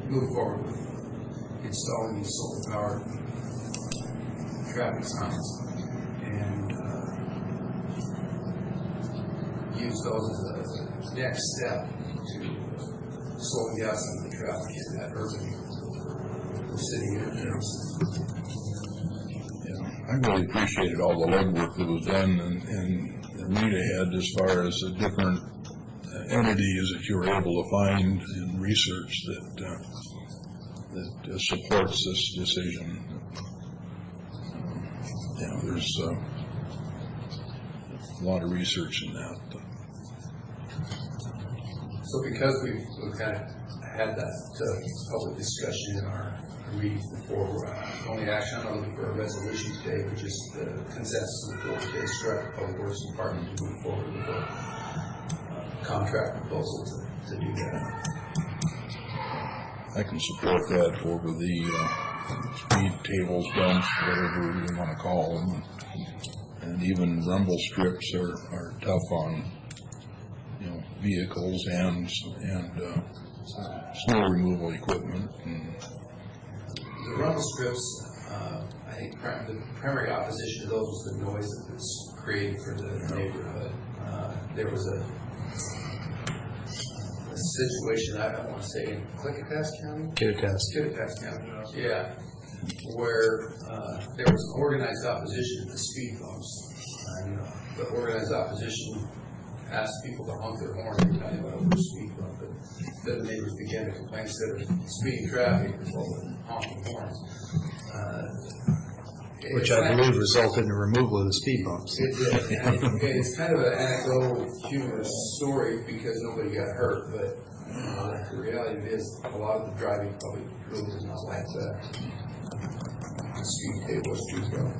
F: move forward with installing these solar-powered traffic signs and use those as a next step to slowing down some of the traffic in that urban city interface.
B: Yeah, I really appreciated all the legwork that was done and Rita had as far as the different entities that you were able to find and research that supports this decision. Yeah, there's a lot of research in that.
F: So because we've kind of had that public discussion in our meetings before, only action, I'm not looking for a resolution today, but just the consensus of the board to instruct the Public Works Department to move forward with a contract proposal to do that.
B: I can support that over the speed tables, bumps, whatever you want to call them. And even rumble strips are tough on, vehicles and snow removal equipment. And
F: the rumble strips, I think the primary opposition to those was the noise that was created for the neighborhood. There was a situation, I don't want to say in Klickitat County? Kittitas County, yeah, where there was an organized opposition to the speed bumps. And the organized opposition asked people to honk their horn every time they went over a speed bump. But then the neighbors began to complain instead of speeding traffic, they were honking horns.
E: Which I believe resulted in the removal of the speed bumps.
F: It did. And it's kind of an anecdotal, humorous story because nobody got hurt, but the reality is a lot of the driving public really does not like that. The speed table is too low.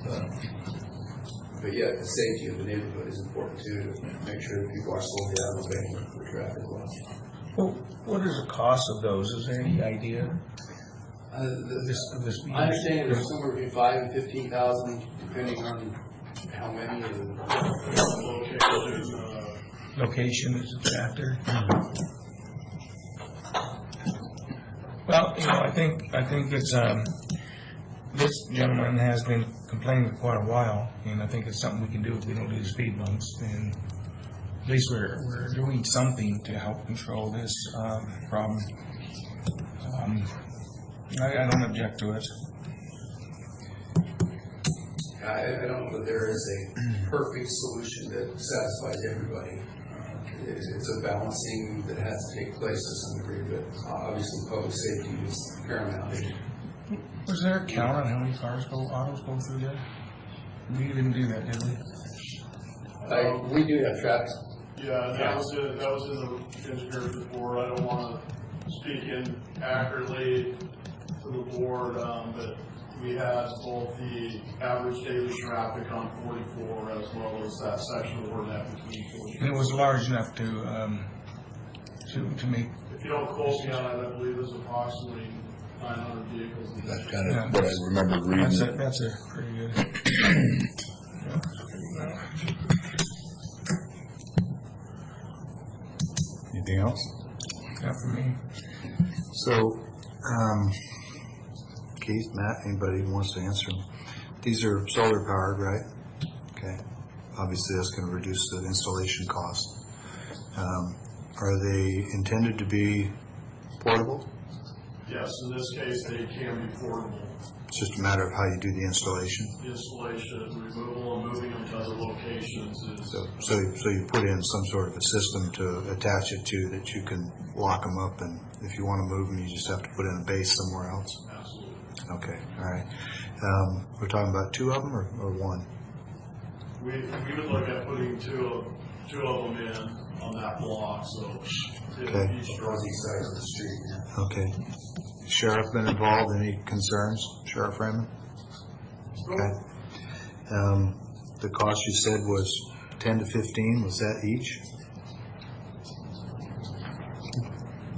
F: But yet, the safety of the neighborhood is important too, to make sure that people are slowing down and obeying the traffic law.
G: Well, what is the cost of those? Is there any idea?
F: I understand there's somewhere between 5,000 and 15,000, depending on how many of the
G: Location is a factor. Well, I think it's this gentleman has been complaining for quite a while, and I think it's something we can do if we don't do the speed bumps. And at least we're doing something to help control this problem. I don't object to it.
F: I don't know that there is a perfect solution that satisfies everybody. It's a balancing that has to take place to some degree, but obviously public safety is paramount.
G: Was there a count on how many autos go through there? We didn't do that, did we?
F: We do have traffic.
C: Yeah, that was in the engineer's report. I don't want to speak accurately to the board, but we had both the average daily traffic on 44 as well as that section of Burnett between 44.
G: And it was large enough to make,
C: If you don't quote me on it, I believe it's approximately 900 vehicles.
B: That's kind of what I remember reading.
G: that's a pretty good.
E: Anything else?
G: Not for me.
E: So, Keith, Matt, anybody who wants to answer them? These are solar powered, right? Okay. Obviously, that's going to reduce the installation cost. Are they intended to be portable?
C: Yes, in this case, they can be portable.
E: It's just a matter of how you do the installation.
C: Installation, removal, and moving them to other locations is.
E: So you put in some sort of a system to attach it to that you can lock them up, and if you want to move them, you just have to put in a base somewhere else.
C: Absolutely.
E: Okay, all right. We're talking about two of them or one?
C: We would look at putting two of them in on that block, so.
E: Okay.
C: Each
F: Northeast side of the street.
E: Okay. Sheriff been involved? Any concerns, Sheriff Raymond? Okay. The cost you said was 10 to 15. Was that each?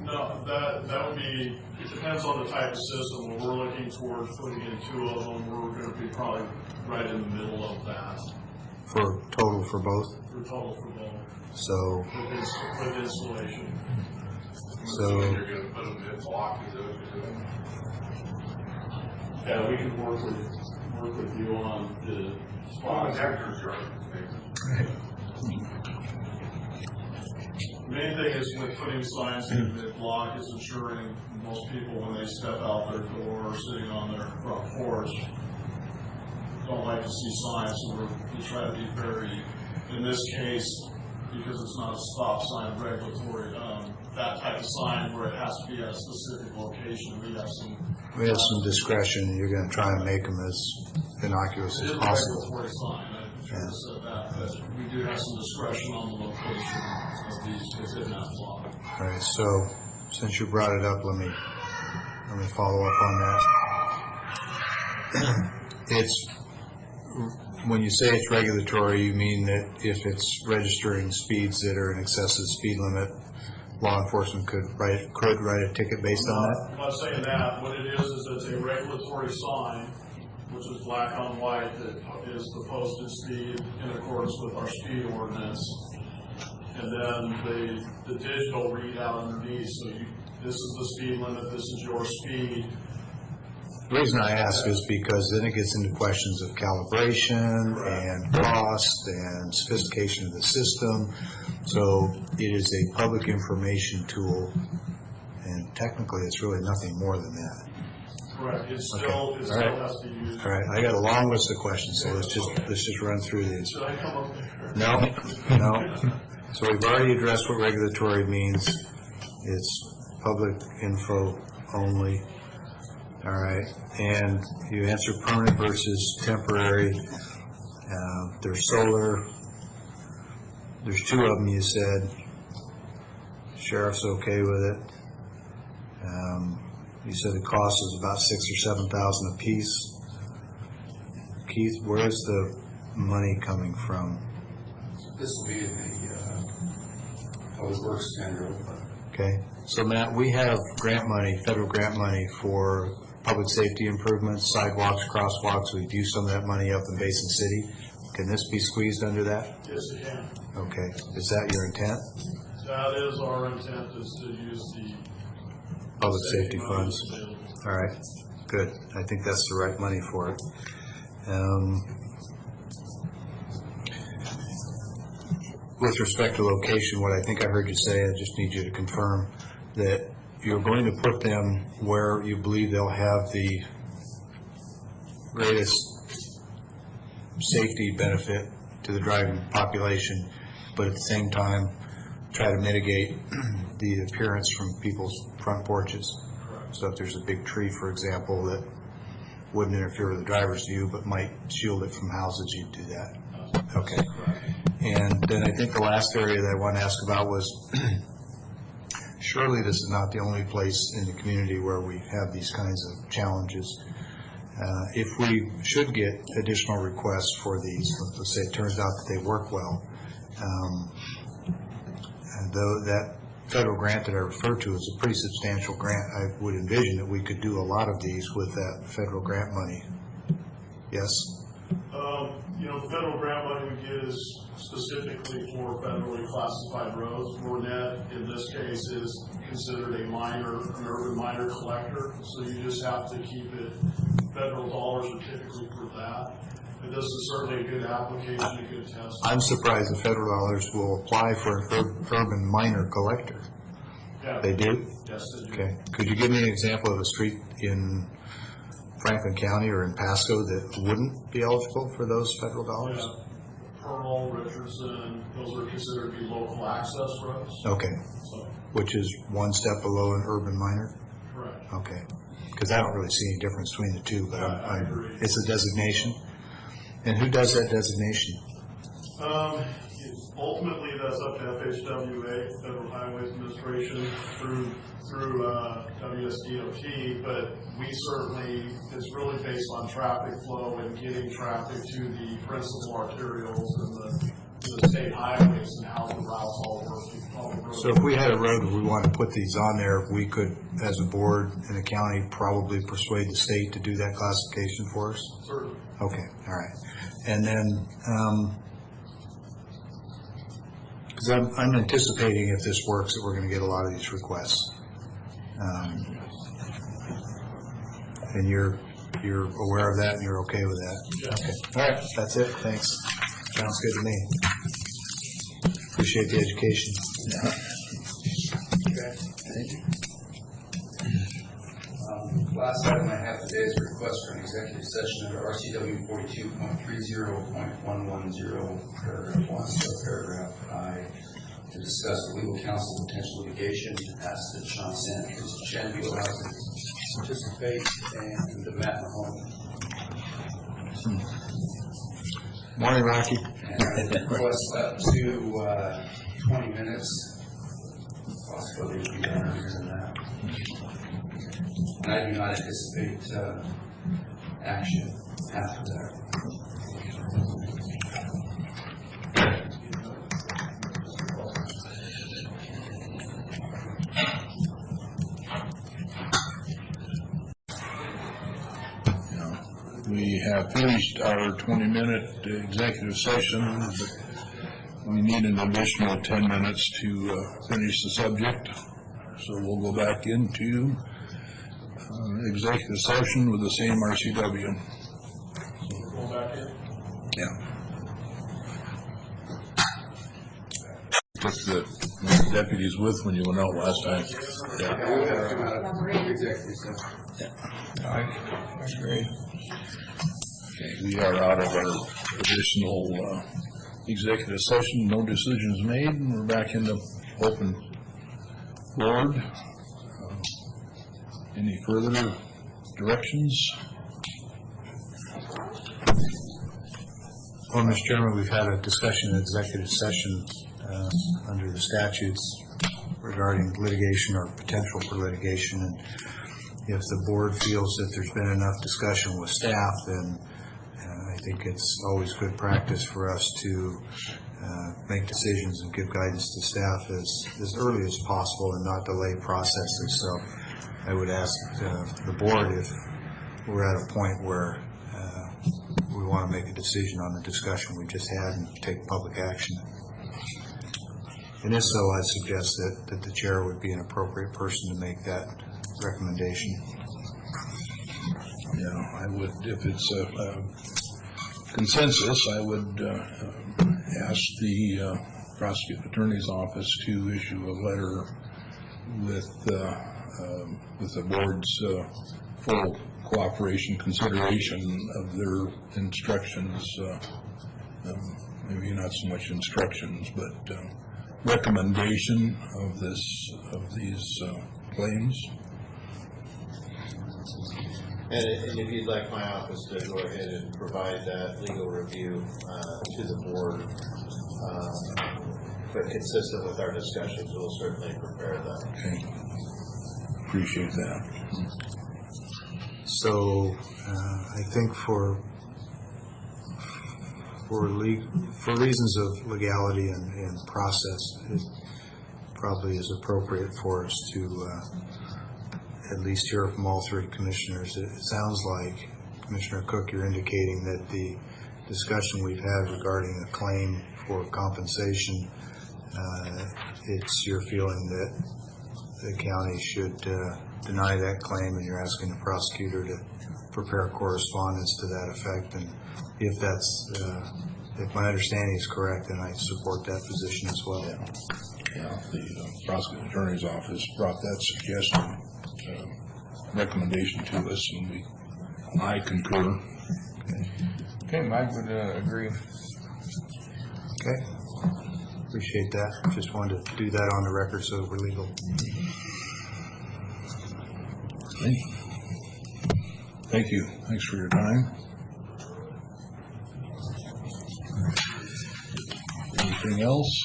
C: No, that would be, it depends on the type of system. When we're looking towards putting in two of them, we're going to be probably right in the middle of that.
E: For total for both?
C: For total for both.
E: So,
C: With installation.
E: so
C: You're going to put them in block, is that what you're doing? Yeah, we can work with you on the spot. The main thing is with putting signs in the block is ensuring most people, when they step out their door or sitting on their front porch, don't like to see signs, so we try to be very, in this case, because it's not a stop sign regulatory, that type of sign where it has to be at a specific location, we have some
E: discretion. You're going to try and make them as innocuous as
C: It is a
E: possible.
C: regulatory sign, I should have said that, but we do have some discretion on the location of these within that block.
E: All right, so since you brought it up, let me follow up on that. It's, when you say it's regulatory, you mean that if it's registering speeds that are in excess of the speed limit, law enforcement could write a ticket based on that?
C: I'm not saying that. What it is it's a regulatory sign, which is black on white, that is the posted speed in accordance with our speed ordinance. And then the digital readout underneath. So this is the speed limit, this is your speed.
E: The reason I ask is because then it gets into questions of calibration and cost and sophistication of the system. So it is a public information tool, and technically it's really nothing more than that.
C: Correct. It still has to be used.
E: All right, I got a long list of questions, so let's just run through these.
C: Should I come up there?
E: No. So we've already addressed what regulatory means. It's public info only. All right, and you answered permanent versus temporary. There's solar. There's two of them, you said. Sheriff's okay with it. You said the cost is about $6,000 or $7,000 a piece. Keith, where's the money coming from?
F: This will be in the Public Works tender.
E: Okay, so Matt, we have grant money, federal grant money for public safety improvements, sidewalks, crosswalks. We've used some of that money up in Basin City. Can this be squeezed under that?
C: Yes, it can.
E: Okay, is that your intent?
C: That is our intent, is to use the
E: Public safety funds?
C: available.
E: All right, good. I think that's the right money for it. With respect to location, what I think I heard you say, I just need you to confirm that you're going to put them where you believe they'll have the greatest safety benefit to the driving population, but at the same time, try to mitigate the appearance from people's front porches.
C: Correct.
E: So if there's a big tree, for example, that wouldn't interfere with the driver's view, but might shield it from houses, you'd do that. Okay. And then I think the last area that I want to ask about was, surely this is not the only place in the community where we have these kinds of challenges. If we should get additional requests for these, let's say it turns out that they work well, though that federal grant that I referred to is a pretty substantial grant, I would envision that we could do a lot of these with that federal grant money. Yes?
C: The federal grant money we get is specifically for federally classified roads. Ronet, in this case, is considered an urban minor collector, so you just have to keep it, federal dollars are typically for that. But this is certainly a good application, a good test.
E: I'm surprised the federal dollars will apply for an urban minor collector.
C: Yeah.
E: They do?
C: Yes, they do.
E: Okay. Could you give me an example of a street in Franklin County or in Pasco that wouldn't be eligible for those federal dollars?
C: Yeah. Pearl, Richardson, those are considered to be local access roads.
E: Okay.
C: So,
E: Which is one step below an urban minor?
C: correct.
E: Okay. Because I don't really see any difference between the two, but
C: I agree.
E: it's a designation. And who does that designation?
C: Ultimately, that's up to FHWA, Federal Highways Administration, through WSDOT, but we certainly, it's really based on traffic flow and getting traffic to the principal arterials and the state highways and how the routes all work.
E: So if we had a road where we wanted to put these on there, we could, as a board in the county, probably persuade the state to do that classification for us?
C: Certainly.
E: Okay, all right. And then, because I'm anticipating if this works that we're going to get a lot of these requests. And you're aware of that and you're okay with that?
C: Yeah.
E: Okay. All right, that's it. Thanks. Sounds good to me. Appreciate the education.
F: Thank you. Last item I have today is a request for an executive session under RCW 42.30.110, paragraph 1, subparagraph I, to discuss legal counsel potential litigation. Ask that Sean Sanders Chen be allowed to participate and Matt Mahoney.
E: Morning, Rocky.
F: And I request up to 20 minutes. Possibility to be done earlier than that. And I do not anticipate action after that.
B: We have finished our 20-minute executive session, but we need an additional 10 minutes to finish the subject. So we'll go back into executive session with the same RCW.
C: Go back in.
B: Yeah. Took the deputies with when you went out last time. Yeah.
F: We would have come out of executive session.
G: That's great.
B: Okay, we are out of our additional executive session. No decisions made, and we're back into open board. Any further directions?
E: Well, Mr. Chairman, we've had a discussion in executive session under the statutes regarding litigation or potential for litigation. And if the board feels that there's been enough discussion with staff, then I think it's always good practice for us to make decisions and give guidance to staff as early as possible and not delay processes. So I would ask the board if we're at a point where we want to make a decision on the discussion we just had and take public action. And if so, I suggest that the chair would be an appropriate person to make that recommendation.
B: Yeah, I would, if it's a consensus, I would ask the prosecuting attorney's office to issue a letter with the board's full cooperation, consideration of their instructions, maybe not so much instructions, but recommendation of these claims.
I: And if you'd like my office to go ahead and provide that legal review to the board, but consistent with our discussions, we'll certainly prepare that.
B: Okay. Appreciate that.
E: So, I think for reasons of legality and process, it probably is appropriate for us to at least hear from all three commissioners. It sounds like, Commissioner Cook, you're indicating that the discussion we've had regarding a claim for compensation, it's your feeling that the county should deny that claim, and you're asking the prosecutor to prepare correspondence to that effect. And if that's, if my understanding is correct, then I support that position as well.
B: Yeah, the prosecuting attorney's office brought that suggestion, recommendation to us, and I concur.
G: Okay, Mike would agree.
E: Okay. Appreciate that. Just wanted to do that on the record so we're legal.
B: Okay. Thank you. Thanks for your time. Anything else?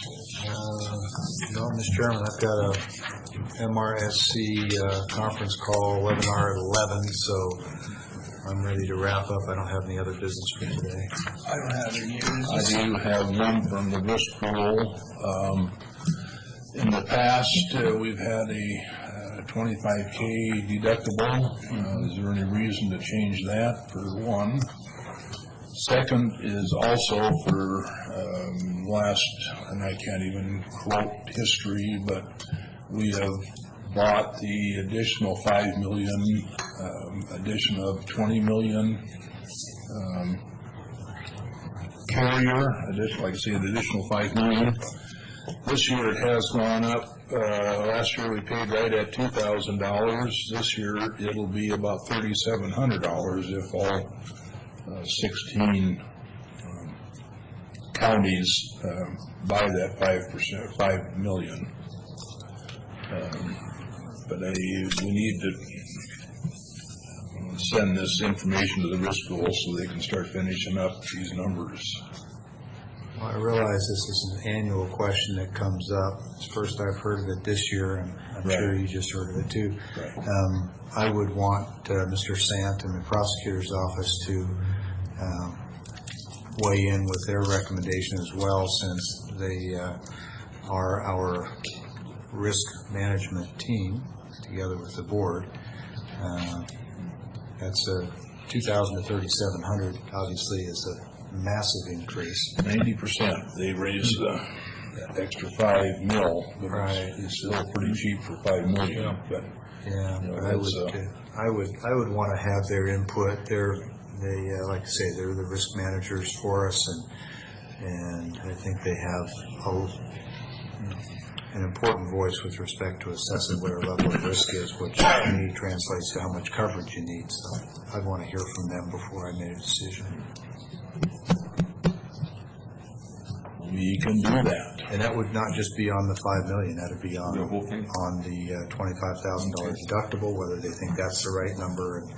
E: No, Mr. Chairman, I've got a MRSC conference call webinar at 11, so I'm ready to wrap up. I don't have any other business for today.
G: I don't have any.
B: I do have one from the risk pool. In the past, we've had a 25K deductible. Is there any reason to change that, for one? Second is also for last, and I can't even quote history, but we have bought the additional 5 million, addition of 20 million carrier, like I say, an additional 5 million. This year it has gone up. Last year we paid right at $2,000. This year it'll be about $3,700 if all 16 counties buy that 5 million. But we need to send this information to the risk pool so they can start finishing up these numbers.
E: Well, I realize this is an annual question that comes up. It's the first I've heard of it this year, and I'm sure you just heard of it too.
B: Right.
E: I would want Mr. Sant and the prosecutor's office to weigh in with their recommendation as well, since they are our risk management team together with the board. That's a 2,000 to 3,700 obviously is a massive increase.
B: 90%. They raised that extra 5 mil, but
E: Right.
B: it's still pretty cheap for 5 million. But
E: yeah,
B: you know,
E: but I would want to have their input. They like I say, they're the risk managers for us, and I think they have an important voice with respect to assessing what our level of risk is, which to me translates to how much coverage you need. So I'd want to hear from them before I made a decision.
B: we can do that.
E: And that would not just be on the 5 million, that would be on
B: The whole thing?
E: on the $25,000 deductible, whether they think that's the right number, and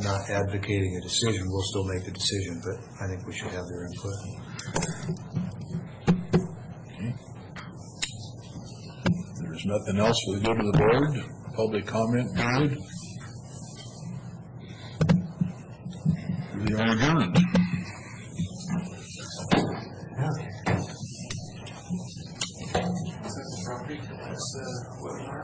E: not advocating a decision. We'll still make the decision, but I think we should have their input.
B: Okay. If there's nothing else, we'll go to the board. Public comment period. We are adjourned.
F: That's the webinar.